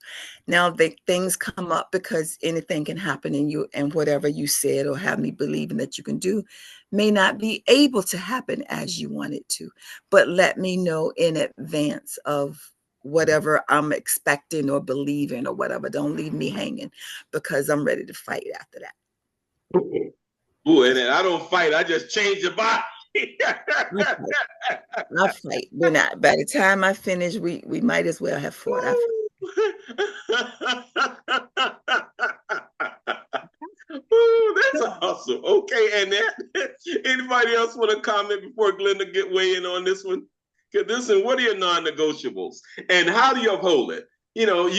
Now, things come up because anything can happen in you, and whatever you said or have me believing that you can do may not be able to happen as you want it to. But let me know in advance of whatever I'm expecting or believing or whatever. Don't leave me hanging, because I'm ready to fight after that. Ooh, and then I don't fight. I just change the body. I fight. By the time I finish, we might as well have fought. Ooh, that's awesome. Okay, and anybody else want to comment before Glenda weigh in on this one? Because what are your non-negotiables, and how do you uphold it? You know,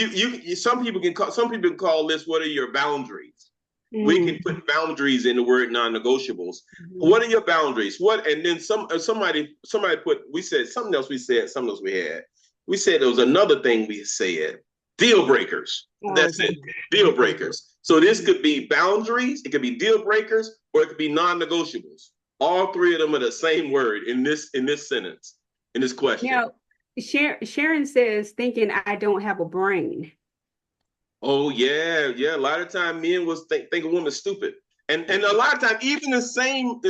some people can call this, what are your boundaries? We can put boundaries in the word non-negotiables. What are your boundaries? And then somebody put, we said something else we had. We said there was another thing we said, deal breakers. That's it, deal breakers. So this could be boundaries, it could be deal breakers, or it could be non-negotiables. All three of them are the same word in this sentence, in this question. Now, Sharon says, thinking I don't have a brain. Oh yeah. A lot of time men will think a woman's stupid, and a lot of time even the same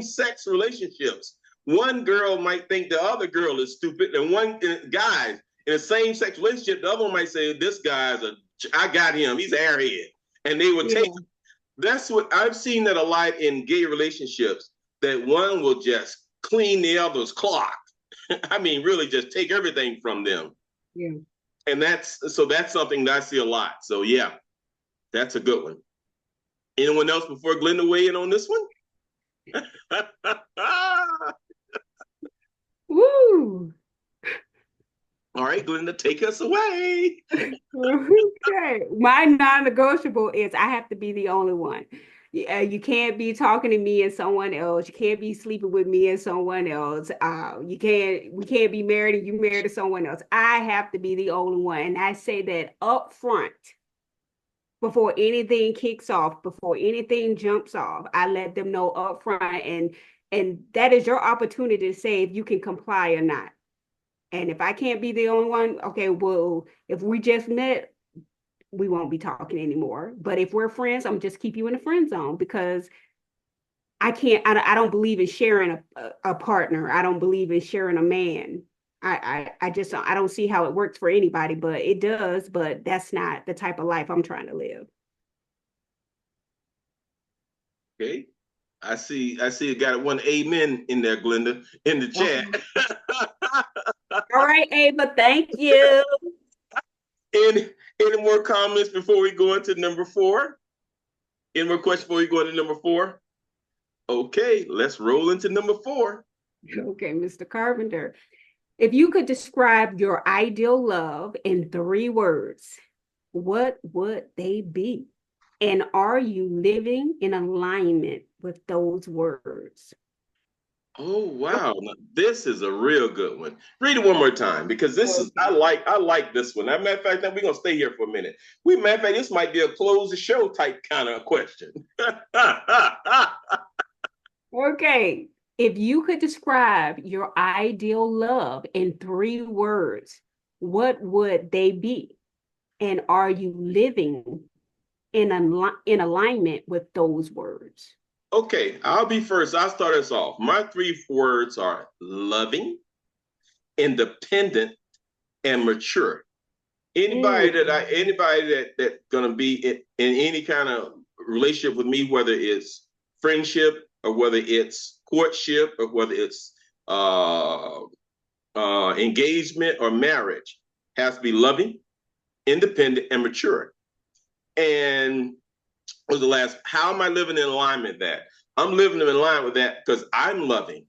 sex relationships, one girl might think the other girl is stupid, and one guy in a same sex relationship, the other one might say this guy's I got him, he's an airhead, and they would take. That's what I've seen that a lot in gay relationships, that one will just clean the other's clock. I mean, really just take everything from them. Yeah. And that's something that I see a lot. So yeah, that's a good one. Anyone else before Glenda weigh in on this one? Woo! All right, Glenda, take us away. Okay. My non-negotiable is I have to be the only one. You can't be talking to me and someone else. You can't be sleeping with me and someone else. We can't be married and you married to someone else. I have to be the only one. And I say that up front before anything kicks off, before anything jumps off. I let them know up front, and that is your opportunity to say if you can comply or not. And if I can't be the only one, okay, well, if we just met, we won't be talking anymore. But if we're friends, I'm just keep you in the friend zone, because I don't believe in sharing a partner. I don't believe in sharing a man. I just I don't see how it works for anybody, but it does. But that's not the type of life I'm trying to live. Okay. I see you got one amen in there, Glenda, in the chat. Okay. All right, Ava, thank you. Any more comments before we go into number 4? Any more questions before we go into number 4? Okay, let's roll into number 4. Okay, Mr. Carpenter. If you could describe your ideal love in 3 words, what would they be? And are you living in alignment with those words? Oh wow, now, this is a real good one. Read it one more time because this is I like this one. As a matter of fact, we're gonna stay here for a minute. Matter of fact, this might be a close the show type kind of question. Okay. If you could describe your ideal love in 3 words, what would they be? And are you living in alignment with those words? Okay, I'll be first. I'll start us off. My 3 words are loving, independent, and mature. Anybody that gonna be in any kind of relationship with me, whether it's friendship or whether it's courtship or whether it's engagement or marriage, has to be loving, independent, and mature. And was the last, how am I living in alignment with that? I'm living in line with that because I'm loving.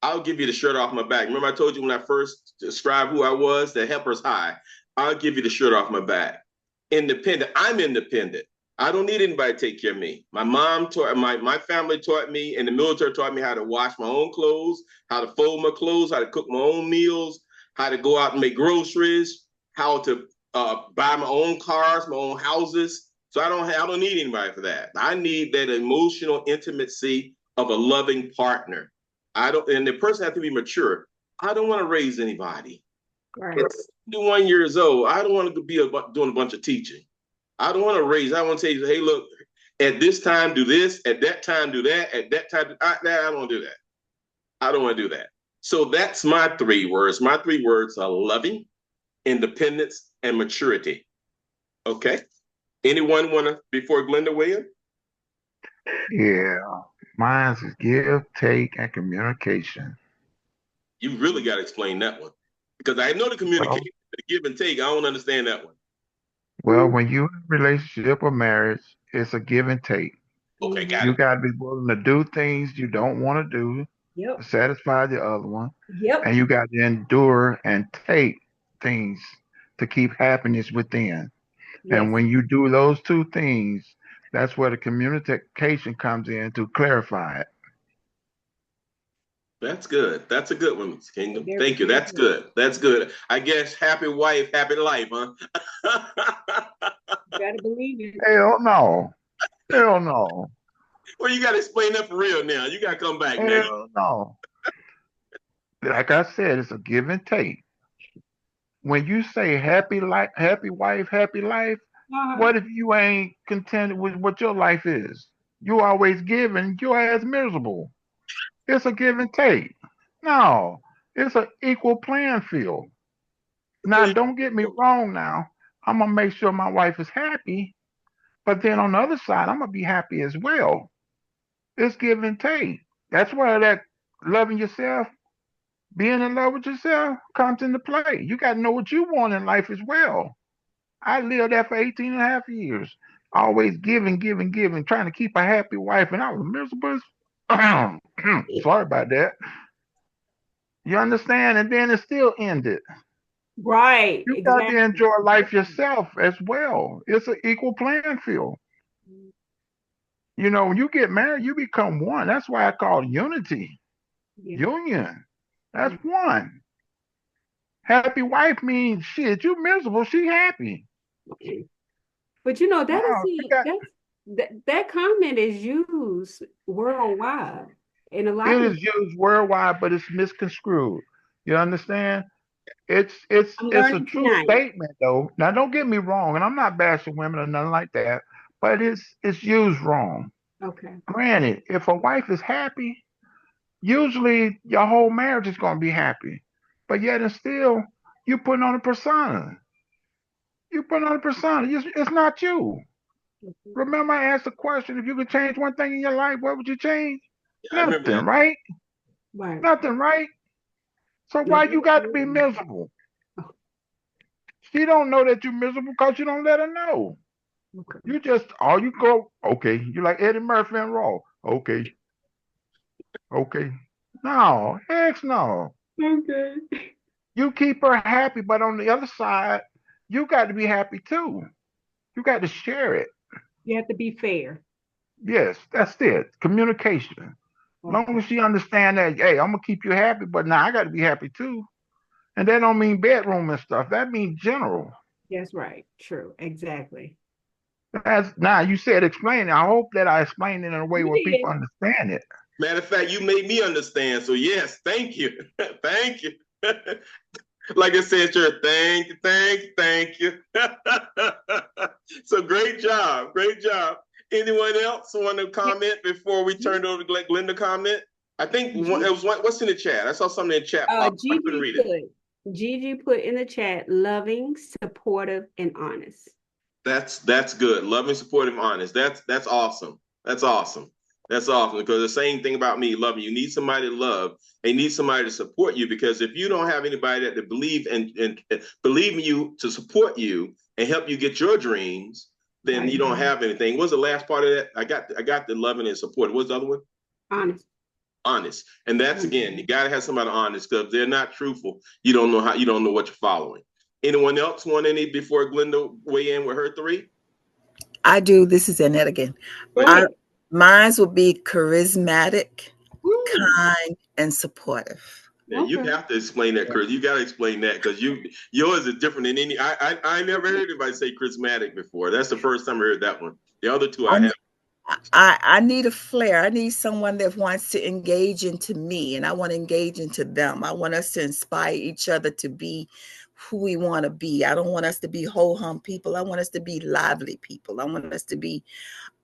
I'll give you the shirt off my back. Remember I told you when I first described who I was, the helper's high. I'll give you the shirt off my back. Independent. I'm independent. I don't need anybody to take care of me. My mom taught, my family taught me, and the military taught me how to wash my own clothes, how to fold my clothes, how to cook my own meals, how to go out and make groceries, how to buy my own cars, my own houses. So I don't need anybody for that. I need that emotional intimacy of a loving partner. And the person has to be mature. I don't want to raise anybody. Right. At 21 years old, I don't want to be doing a bunch of teaching. I don't want to raise. I want to say, hey, look, at this time do this, at that time do that, at that time I don't want to do that. I don't want to do that. So that's my 3 words. My 3 words are loving, independence, and maturity. Okay. Anyone want to, before Glenda Williams? Yeah, mine's is give, take, and communication. You really got to explain that one because I know the communication, the give and take. I don't understand that one. Well, when you're in a relationship or marriage, it's a give and take. Okay, got You it. got to be willing to do things you don't want to do Yep. to satisfy the other one. Yep. And you got to endure and take things to keep happiness within. Yes. And when you do those 2 things, that's where the communication comes in to clarify it. That's good. That's a good one, Kingdom. Very Thank you. That's good. That's good. I guess happy wife, happy life, huh? You gotta believe it. Hell no. Hell no. Well, you got to explain that for real now. You got to come back now. Hell no. Like I said, it's a give and take. When you say happy life, happy wife, happy life, what if you ain't contented with what your life is? You always giving, your ass miserable. It's a give and take. No, it's an equal playing field. Now, don't get me wrong now. I'm gonna make sure my wife is happy, but then on the other side, I'm gonna be happy as well. It's give and take. That's where that loving yourself, being in love with yourself comes into play. You got to know what you want in life as well. I lived that for 18 and a half years. Always giving, giving, giving, trying to keep a happy wife, and I was miserable. Sorry about that. You understand? And then it still ended. Right. You got Exactly. to enjoy life yourself as well. It's an equal playing field. You know, when you get married, you become one. That's why I call it unity, union. That's one. Happy wife means shit. You miserable, she happy. But you know that No, that comment is used worldwide in a lot it of. is used worldwide, but it's misconstrued. You understand? It's I'm it's a learning true tonight. statement though. Now don't get me wrong, and I'm not bashing women or nothing like that, but it's used wrong. Okay. Granted, if a wife is happy, usually your whole marriage is gonna be happy. but yet and still you putting on a persona. You put on a persona. It's not you. Remember, I asked the question: if you could change one thing in your life, what would you change? I remember Nothing, that. right? Right. Nothing, right? So No. why you got to be miserable? She don't know that you're miserable because you don't let her know. Okay. You just all you go, okay. You like Eddie Murphy and Raw. Okay, okay. No, heck no. Okay. You keep her happy, but on the other side, you got to be happy too. You got to share it. You have to be fair. Yes, that's it. Communication. Long Okay. as she understand that, hey, I'm gonna keep you happy, but now I got to be happy too. And that don't mean bedroom and stuff. That means general. That's right. True. Exactly. That's now you said explain it. I hope that I explained it in a way You where people did. understand it. Matter of fact, you made me understand. So yes, thank you. Thank you. Like I said, sure, thank you, thank you, thank you. So great job, great job. Anyone else want to comment before we turn over to let Glenda comment? I think it was what's in the chat. I saw something in the chat. I couldn't read it. Gigi put in the chat, loving, supportive, and honest. That's good. Loving, supportive, honest. That's awesome. That's awesome. That's awesome. Because the same thing about me, loving. You need somebody to love. They need somebody to support you. Because if you don't have anybody that to believe and believe in you to support you and help you get your dreams, then Right. you don't have anything. What's the last part of that? I got the loving and support. What's the other one? Honest. Honest. And that's again, you gotta have somebody honest, because if they're not truthful, you don't know what you're following. Anyone else want any before Glenda weigh in with her three? I do. This is Annette again. Mine would be charismatic, kind, and supportive. Yeah, you have to explain that, Chris. You got to explain that, because yours is different than any. I never heard anybody say charismatic before. That's the first time I heard that one. The other two I have. I need a flair. I need someone that wants to engage into me, and I want to engage into them. I want us to inspire each other to be who we want to be. I don't want us to be ho-hum people. I want us to be lively people. I want us to be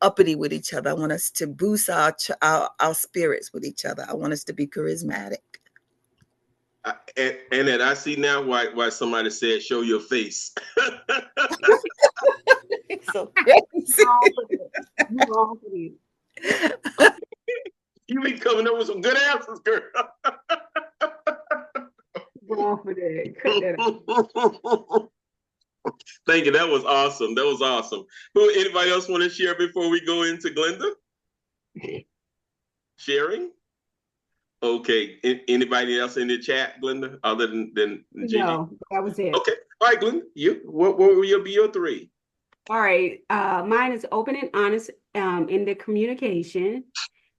uppity with each other. I want us to boost our spirits with each other. I want us to be charismatic. And then I see now why somebody said show your face. So crazy. You be coming up with some good answers, girl. Thank you. That was awesome. That was awesome. Anybody else want to share before we go into Glenda? Sharing? Okay. Anybody else in the chat, Glenda, other than Gigi? No, that was it. Okay. All right, Glenda. What will be your three? All right. Mine is open and honest in the communication,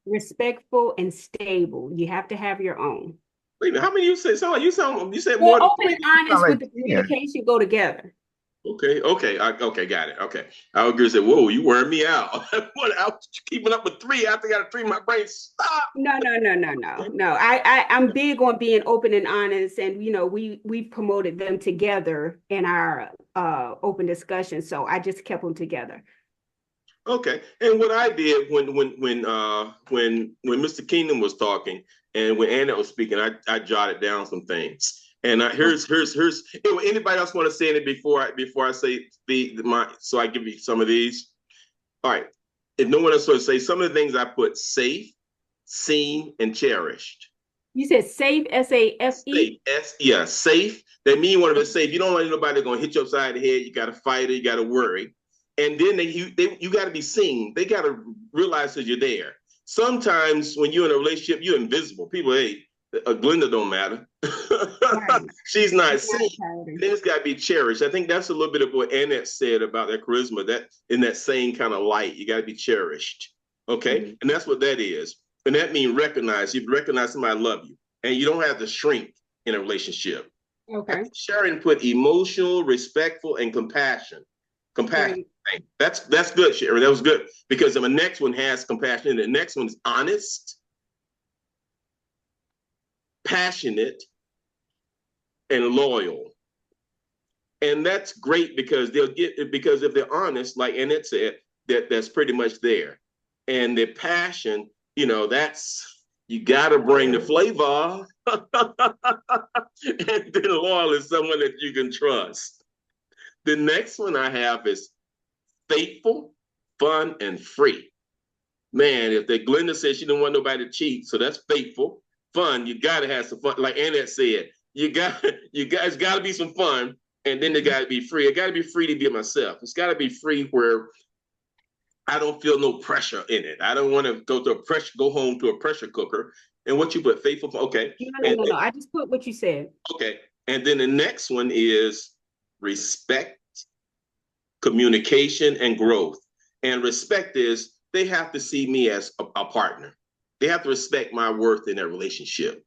respectful and stable. You have to have your own. Wait a minute, how many you said? You said well, more. Open and honest with the communication go together. Okay, got it. Okay, I would agree. Say, whoa, you wearing me out. What? I was keeping up with three. After I got a three, my brain stop. No. I'm big on being open and honest, and we promoted them together in our open discussion. So I just kept them together. Okay, and what I did when Mr. Kingdom was talking and when Annette was speaking, I jotted down some things. And here's anybody else want to say it before I say so I give you some of these. All right. If no one else wants to say, some of the things I put: safe, seen, and cherished. You said safe, S-A-F-E? Yeah, safe. That means you want to be safe. You don't want anybody going to hit you upside the head. You got to fight it. You got to worry. And then you got to be seen. They got to realize that you're there. Sometimes when you're in a relationship, you're invisible. People, hey, Glenda don't matter. Right. She's not seen. Then it's got to be cherished. I think that's a little bit of what Annette said about that charisma. That in that same kind of light, you got to be cherished. Okay, mm-hmm. And that's what that is. And that means recognize. You recognize somebody love you, and you don't have to shrink in a relationship. Okay. Sharon put emotional, respectful, and compassion. Compassion. Right. That's good, Sharon. That was good, because the next one has compassion, and the next one is honest, passionate, and loyal. And that's great because because if they're honest, like Annette said, that's pretty much there. And the passion, that's You got to bring the flavor. And then loyal is someone that you can trust. The next one I have is faithful, fun, and free. Man, if the Glenda says she don't want nobody to cheat, so that's faithful. Fun, you got to have some fun. Like Annette said, it's got to be some fun, and then it got to be free. It got to be free to be myself. It's got to be free where I don't feel no pressure in it. I don't want to go home to a pressure cooker. And what you put, faithful, okay. No. I just put what you said. Okay. And then the next one is respect, communication, and growth. And respect is they have to see me as a partner. They have to respect my worth in their relationship.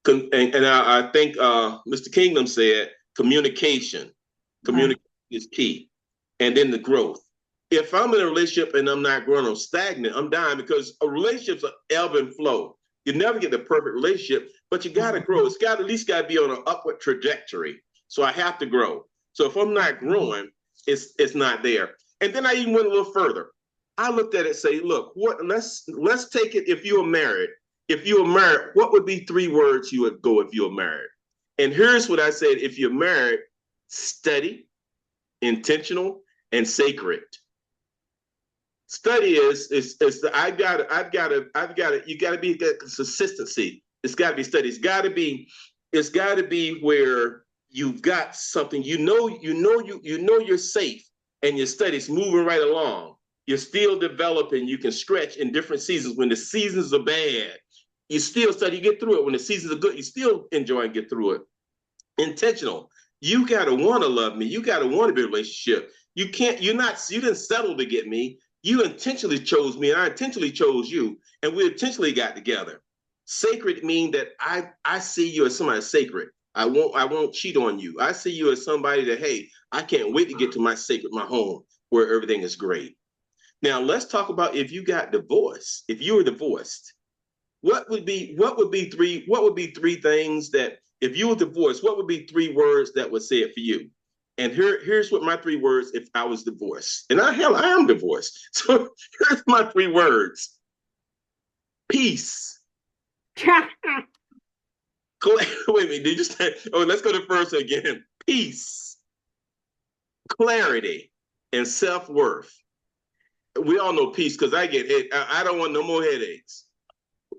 And I think Mr. Kingdom said communication. Communication is key. And then the growth. If I'm in a relationship and I'm not growing, I'm stagnant, I'm dying, because a relationship's an ebb and flow. You never get the perfect relationship, but you got to grow. It's got at least got to be on an upward trajectory. So I have to grow. So if I'm not growing, it's not there. And then I even went a little further. I looked at it and say, look, let's take it if you were married. If you were married, what would be 3 words you would go if you were married? And here's what I said: if you're married, steady, intentional, and sacred. Study is the I've got to you got to be consistency. It's got to be steady. It's got to be where you've got something, you're safe, and your study's moving right along. You're still developing. You can stretch in different seasons. When the seasons are bad, you still study, you get through it. When the seasons are good, you still enjoy and get through it. Intentional. You got to want to love me. You got to want to be in a relationship. You didn't settle to get me. You intentionally chose me, and I intentionally chose you, and we intentionally got together. Sacred mean that I see you as somebody sacred. I won't cheat on you. I see you as somebody that, hey, I can't wait to get to my home where everything is great. Now let's talk about if you got divorced. If you were divorced, what would be 3 things that if you were divorced, what would be 3 words that would say it for you? And here's what my 3 words if I was divorced. And I am divorced. So here's my 3 words. Peace. Wait a minute, did you say? Oh, let's go to first again. Peace, clarity, and self-worth. We all know peace because I don't want no more headaches.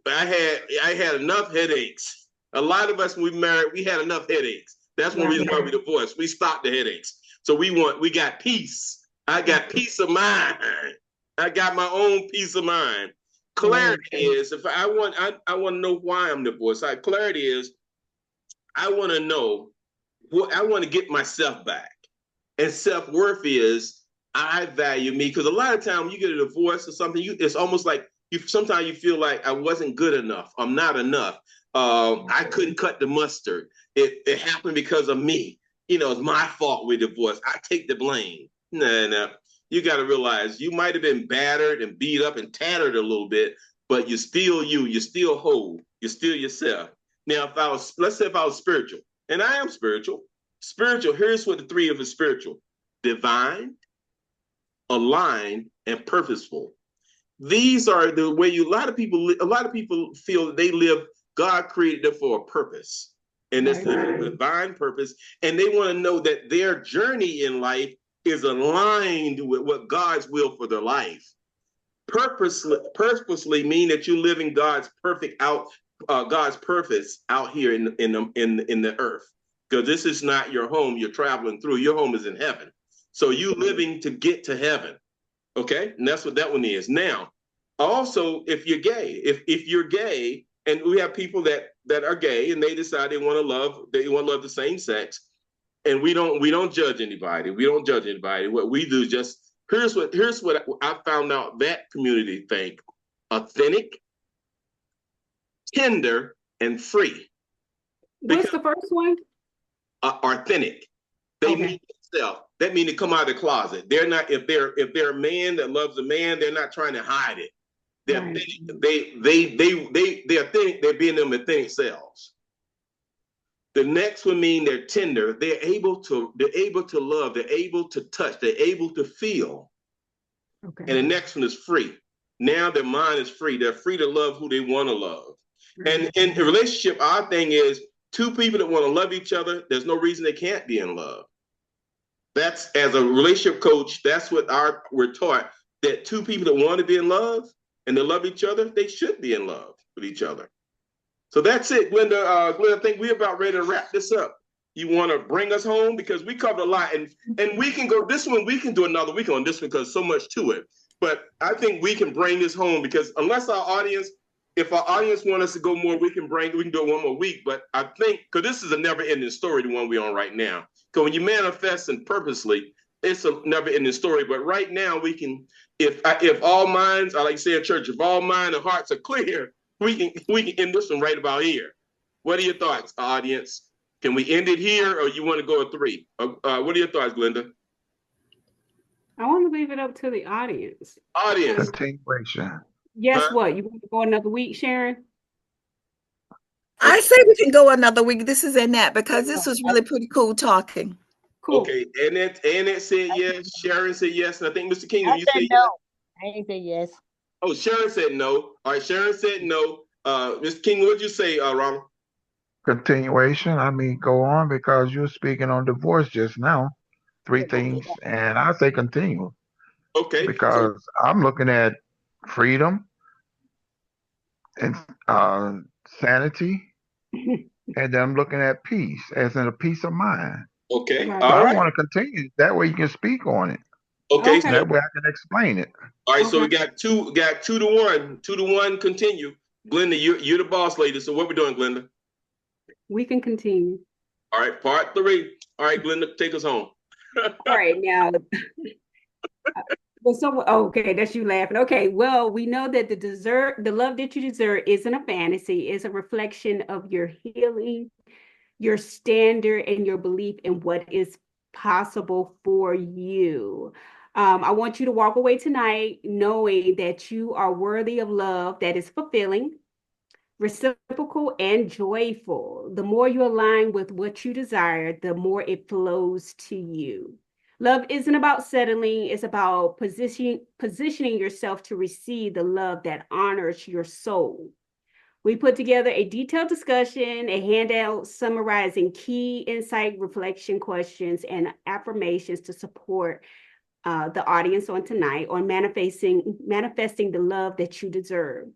I had enough headaches. A lot of us, when we married, we had enough headaches. That's one reason why we divorced. We stopped the headaches. So we got peace. I got peace of mind. I got my own peace of mind. Clarity is, if I want to know why I'm divorced. Clarity is, I want to know I want to get myself back. And self-worth is, I value me. Because a lot of times when you get a divorce or something, it's almost like sometimes you feel like I wasn't good enough. I'm not enough. I couldn't cut the mustard. It happened because of me. It's my fault we're divorced. I take the blame. No. You got to realize you might have been battered and beat up and tattered a little bit, but you're still you. You're still whole. You're still yourself. Now, let's say if I was spiritual, and I am spiritual. Spiritual, here's what the 3 of is spiritual: divine, aligned, and purposeful. These are the way a lot of people feel that they live. God created them for a purpose, and that's the divine purpose. And they want to know that their journey in life is aligned with what God's will for their life. Purposely mean that you're living God's God's purpose out here in the earth. Because this is not your home you're traveling through. Your home is in heaven. So you living to get to heaven. Okay? And that's what that one is. Now, also, if you're gay, if you're gay, and we have people that are gay and they decide they want to love the same sex, and we don't judge anybody. We don't judge anybody. What we do is just here's what I found out that community think: authentic, tender, and free. What's the first one? Authentic. They mean themselves. That means they come out of the closet. They're not, if they're a man that loves a man, they're not trying to hide it. They're authentic. They're being them authentic selves. The next one mean they're tender. They're able to love. They're able to touch. They're able to feel. Okay. And the next one is free. Now their mind is free. They're free to love who they want to love. And in a relationship, our thing is two people that want to love each other, there's no reason they can't be in love. That's, as a relationship coach, that's what we're taught, that two people that want to be in love and they love each other, they should be in love with each other. So that's it, Glenda. Glenda, I think we're about ready to wrap this up. You want to bring us home? Because we covered a lot, and we can go, this one, we can do another week on this one because so much to it. But I think we can bring this home, because unless if our audience want us to go more, we can do it one more week. But I think, because this is a never-ending story, the one we're on right now. Because when you manifest and purposely, it's a never-ending story. But right now, we can, if all minds, I like to say in church, if all minds and hearts are clear, we can end this one right about here. What are your thoughts, audience? Can we end it here, or you want to go at 3? What are your thoughts, Glenda? I want to leave it up to the audience. Audience. Continuation. Yes, what? You want to go another week, Sharon? I say we can go another week. This is Annette, because this was really pretty cool talking. Cool. Okay, Annette said yes. Sharon said yes, and I think Mr. King, you said no. yes. I ain't say yes. Oh, Sharon said no. All right, Sharon said no. Mr. King, what'd you say, Ronald? Continuation. I mean, go on, because you're speaking on divorce just now. 3 things, and I say continue. Okay. Because I'm looking at freedom and sanity, and then I'm looking at peace, as in a peace of mind. Okay. Right. All So right. I want to continue. That way you can speak on it. Okay. Okay. That way I can explain it. All right. So we got 2 to 1. 2 to 1. Continue. Glenda, you're the boss lady. So what we doing, Glenda? We can continue. All right. Part 3. All right, Glenda, take us home. All right, now. Okay, that's you laughing. Okay, well, we know that the love that you deserve isn't a fantasy, it's a reflection of your healing, your standard, and your belief in what is possible for you. I want you to walk away tonight knowing that you are worthy of love that is fulfilling, reciprocal, and joyful. The more you align with what you desire, the more it flows to you. Love isn't about settling, it's about positioning yourself to receive the love that honors your soul. We put together a detailed discussion, a handout summarizing key insight, reflection questions, and affirmations to support the audience on tonight on manifesting the love that you deserve.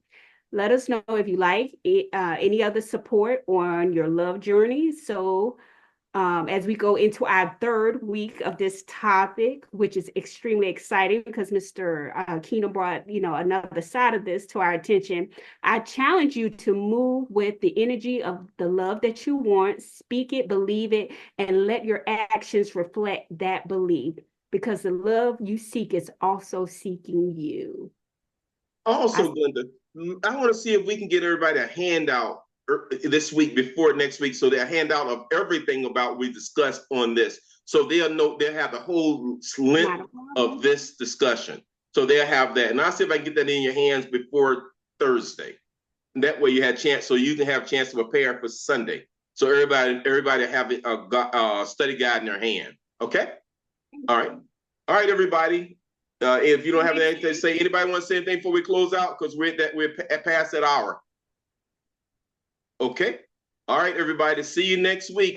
Let us know if you like any other support on your love journey. So as we go into our 3rd week of this topic, which is extremely exciting because Mr. Keenan brought, another side of this to our attention. I challenge you to move with the energy of the love that you want, speak it, believe it, and let your actions reflect that belief, because the love you seek is also seeking you. Also, Glenda, I want to see if we can get everybody a handout this week before next week, so they'll handout of everything about we discussed on this, so they'll have the whole length of this discussion, so they'll have that. And I'll see if I can get that in your hands before Thursday, and that way you have a chance, so you can have a chance to prepare for Sunday, so everybody have a study guide in their hand. Okay. All right, everybody. If you don't have anything to say, anybody want to say anything before we close out, because we're past that hour? Okay. All right, everybody. See you next week.